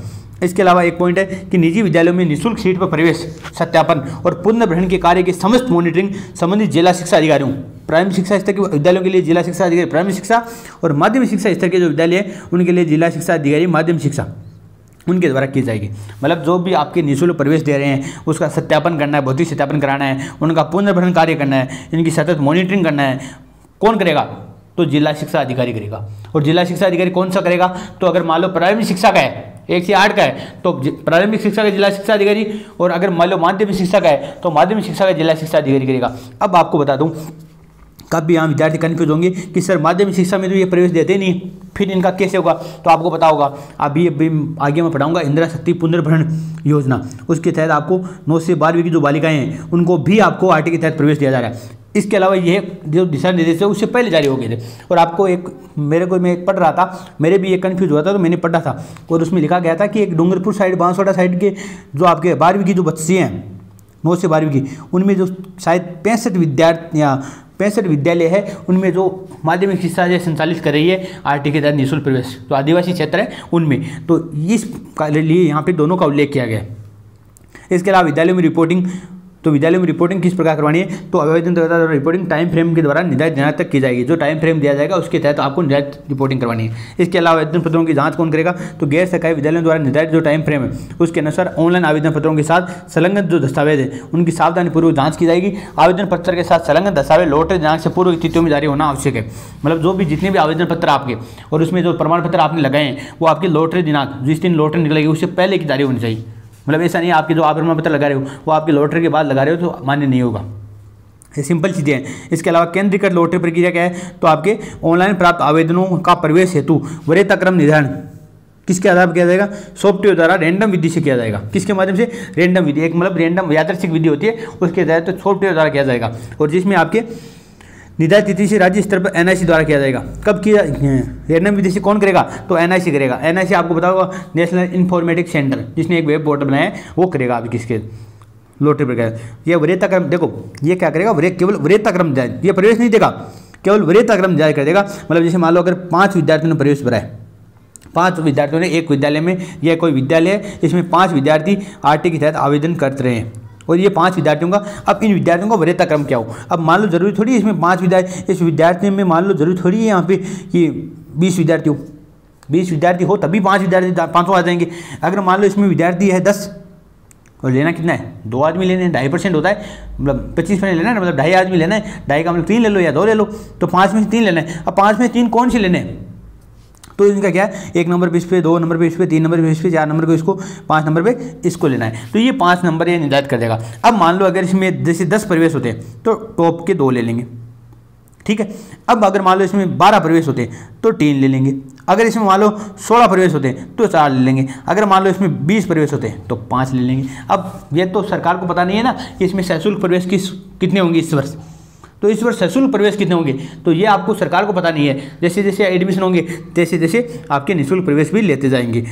Speaker 1: इसके अलावा एक पॉइंट है कि निजी विद्यालयों में निःशुल्क सीट पर प्रवेश सत्यापन और पुनर्ग्रहण के कार्य की समस्त मॉनिटरिंग संबंधित जिला शिक्षा अधिकारियों, प्राइमरी शिक्षा स्तर के विद्यालयों के लिए जिला शिक्षा अधिकारी प्राइमरी शिक्षा और माध्यमिक शिक्षा स्तर के जो विद्यालय है उनके लिए जिला शिक्षा अधिकारी माध्यमिक शिक्षा, उनके द्वारा की जाएगी। मतलब जो भी आपके निःशुल्क प्रवेश दे रहे हैं उसका सत्यापन करना है, भौतिक सत्यापन कराना है, उनका पुनर्ग्रहण कार्य करना है, इनकी सतत मॉनिटरिंग करना है। कौन करेगा? तो जिला शिक्षा अधिकारी करेगा। और जिला शिक्षा अधिकारी कौन सा करेगा? तो अगर मान लो प्राइमरी शिक्षा का है, 1 से 8 का है तो प्रारंभिक शिक्षा का जिला शिक्षा अधिकारी, और अगर मान लो माध्यमिक शिक्षा का है तो माध्यमिक शिक्षा का जिला शिक्षा अधिकारी करेगा। अब आपको बता दूं, कभी यहाँ विद्यार्थी कन्फ्यूज होंगे कि सर माध्यमिक शिक्षा में तो ये प्रवेश देते नहीं, फिर इनका कैसे होगा? तो आपको पता होगा, अभी आगे मैं पढ़ाऊंगा इंदिरा शक्ति पुनर्भरण योजना, उसके तहत आपको 9 से 12वीं की जो बालिकाएं हैं उनको भी आपको आरटी के तहत प्रवेश दिया जा रहा है। इसके अलावा ये जो दिशा निर्देश है उससे पहले जारी हो गए थे। और आपको मैं पढ़ रहा था, मेरे भी ये कन्फ्यूज हुआ था तो मैंने पढ़ा था, और उसमें लिखा गया था कि एक डूंगरपुर साइड बांसवाड़ा साइड के जो आपके 12वीं की जो बच्चे हैं 9 से 12वीं की, उनमें जो शायद 65 विद्यालय है, उनमें जो माध्यमिक शिक्षा संचालित कर रही है आरटी के तहत निःशुल्क प्रवेश, तो आदिवासी क्षेत्र है उनमें, तो इस लिए यहाँ पे दोनों का उल्लेख किया गया है। इसके अलावा विद्यालयों में रिपोर्टिंग किस प्रकार करवानी है, तो आवेदन द्वारा रिपोर्टिंग टाइम फ्रेम के द्वारा निर्धारित दिनांक तक की जाएगी। जो टाइम फ्रेम दिया जाएगा उसके तहत आपको निर्धारित रिपोर्टिंग करवानी है। इसके अलावा आवेदन पत्रों की जांच कौन करेगा, तो गैर सरकारी विद्यालयों द्वारा निर्धारित जो टाइम फ्रेम है उसके अनुसार ऑनलाइन आवेदन पत्रों के साथ संलग्न जो दस्तावेज है उनकी सावधानीपूर्वक जांच की जाएगी। आवेदन पत्र के साथ संलग्न दस्तावेज लॉटरी दिनांक से पूर्व तिथियों में जारी होना आवश्यक है। मतलब जो भी जितने भी आवेदन पत्र आपके और उसमें जो प्रमाण पत्र आपने लगाए हैं वो आपकी लॉटरी दिनांक जिस दिन लॉटरी निकलेगी उससे पहले की जारी होनी चाहिए। मतलब ऐसा नहीं आपके जो आप प्रमाण पत्र लगा रहे हो वो आपकी लॉटरी के बाद लगा रहे हो तो मान्य नहीं होगा। ये सिंपल चीज़ें हैं। इसके अलावा केंद्रीकृत लॉटरी प्रक्रिया क्या है, तो आपके ऑनलाइन प्राप्त आवेदनों का प्रवेश हेतु वरीयता क्रम निर्धारण किसके आधार पर किया जाएगा, सॉफ्टवेयर द्वारा रैंडम विधि से किया जाएगा। किसके माध्यम से, रैंडम विधि, एक मतलब रैंडम यादृच्छिक विधि होती है उसके तहत तो सॉफ्टवेयर द्वारा किया जाएगा, और जिसमें आपके निर्धारित तिथि से राज्य स्तर पर एनआईसी द्वारा किया जाएगा। कब किया, रैंडम विधि से कौन करेगा, तो एनआईसी करेगा। एनआईसी आपको पता होगा नेशनल इन्फॉर्मेटिक्स सेंटर, जिसने एक वेब पोर्टल बनाया है वो करेगा आप किसके लॉटरी प्रक्रिया। ये वरीयता क्रम, देखो ये क्या करेगा, केवल वरीयता क्रम जारी, ये प्रवेश नहीं देगा, केवल वरीयता क्रम जारी कर देगा। मतलब जैसे मान लो अगर 5 विद्यार्थियों ने प्रवेश भरा है, 5 विद्यार्थियों ने एक विद्यालय में, यह कोई विद्यालय है इसमें 5 विद्यार्थी आरटी के तहत आवेदन करते रहे हैं और ये 5 विद्यार्थियों का, अब इन विद्यार्थियों का वरीयता क्रम क्या हो। अब मान लो जरूरी थोड़ी इसमें 5 विद्यार्थी, इस विद्यार्थी में मान लो जरूरी थोड़ी है यहाँ पे कि 20 विद्यार्थी हो, 20 विद्यार्थी हो तभी 5 विद्यार्थी 500 आ जाएंगे। अगर मान लो इसमें विद्यार्थी है 10 और लेना कितना है, 2 आदमी लेने हैं, 2.5% होता है, मतलब 25% लेना है ना, मतलब 2.5 आदमी लेना है, 2.5 का मतलब 3 ले लो या 2 ले लो, तो 5 में से 3 लेना है। अब 5 में 3 कौन से लेने हैं, तो इनका क्या है, 1 नंबर पे इस पे, 2 नंबर पे इस पे, 3 नंबर पे इस पे, 4 नंबर को इसको, 5 नंबर पे इसको लेना है। तो ये 5 नंबर ये निर्धारित कर देगा। अब मान लो अगर इसमें जैसे 10 प्रवेश होते हैं तो टॉप के 2 ले लेंगे, ठीक है। अब अगर मान लो इसमें 12 प्रवेश होते हैं तो 3 ले लेंगे। अगर इसमें मान लो 16 प्रवेश होते हैं तो 4 ले लेंगे। अगर मान लो इसमें 20 प्रवेश होते हैं तो 5 ले लेंगे। अब ये तो सरकार को पता नहीं है ना कि इसमें सशुल्क प्रवेश कितने होंगे इस वर्ष, तो इस वर्ष सशुल्क प्रवेश कितने होंगे, तो ये आपको सरकार को पता नहीं है। जैसे जैसे एडमिशन होंगे तैसे जैसे आपके निःशुल्क प्रवेश भी लेते जाएंगे।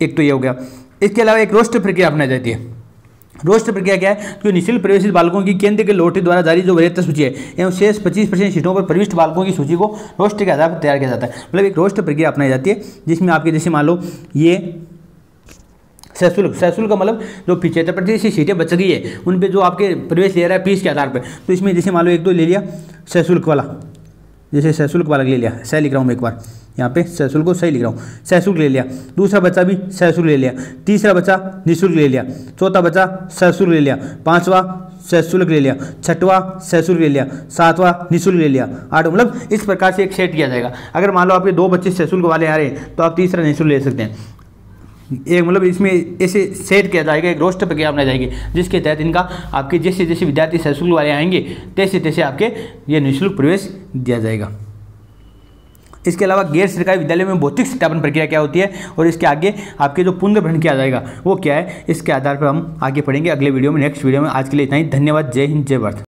Speaker 1: एक तो ये हो गया। इसके अलावा एक रोस्टर प्रक्रिया अपनाई जाती है। रोस्टर प्रक्रिया क्या है, तो निःशुल्क प्रवेशित बालकों की केंद्र के लॉटरी द्वारा जारी जो वरीयता सूची है एवं शेष 25% सीटों पर प्रविष्ट बालकों की सूची को रोस्टर के आधार पर तैयार किया जाता है। मतलब एक रोस्टर प्रक्रिया अपनाई जाती है जिसमें आपके जैसे मान लो ये सशुल्क का मतलब जो 75% सीटें बच गई है उन पे जो आपके प्रवेश ले रहा है फीस के आधार पर, तो इसमें जैसे मान लो 1-2 ले लिया सशुल्क वाला, जैसे सशुल्क वाला ले लिया, सही लिख रहा हूँ मैं एक बार यहाँ पे सशुल्क को सही लिख रहा हूँ, सशुल्क ले लिया। दूसरा बच्चा भी सशुल्क ले लिया, तीसरा बच्चा निःशुल्क ले लिया, चौथा बच्चा सशुल्क ले लिया, 5वां सशुल्क ले लिया, 6वां सशुल्क ले लिया, 7वां निःशुल्क ले लिया, 8 मतलब इस प्रकार से एक सेट किया जाएगा। अगर मान लो आपके 2 बच्चे सशुल्क वाले आ रहे हैं तो आप तीसरा निःशुल्क ले सकते हैं। एक मतलब इसमें ऐसे सेट किया जाएगा, एक रोस्टर प्रक्रिया अपनाई जाएगी जिसके तहत इनका आपके जैसे जैसे विद्यार्थी सशुल्क वाले आएंगे तैसे तैसे आपके ये निःशुल्क प्रवेश दिया जाएगा। इसके अलावा गैर सरकारी विद्यालयों में भौतिक सत्यापन प्रक्रिया क्या होती है और इसके आगे आपके जो पुनर्ग्रहण किया जाएगा वो क्या है, इसके आधार पर हम आगे पढ़ेंगे अगले वीडियो में, नेक्स्ट वीडियो में। आज के लिए इतना ही, धन्यवाद। जय हिंद, जय भारत।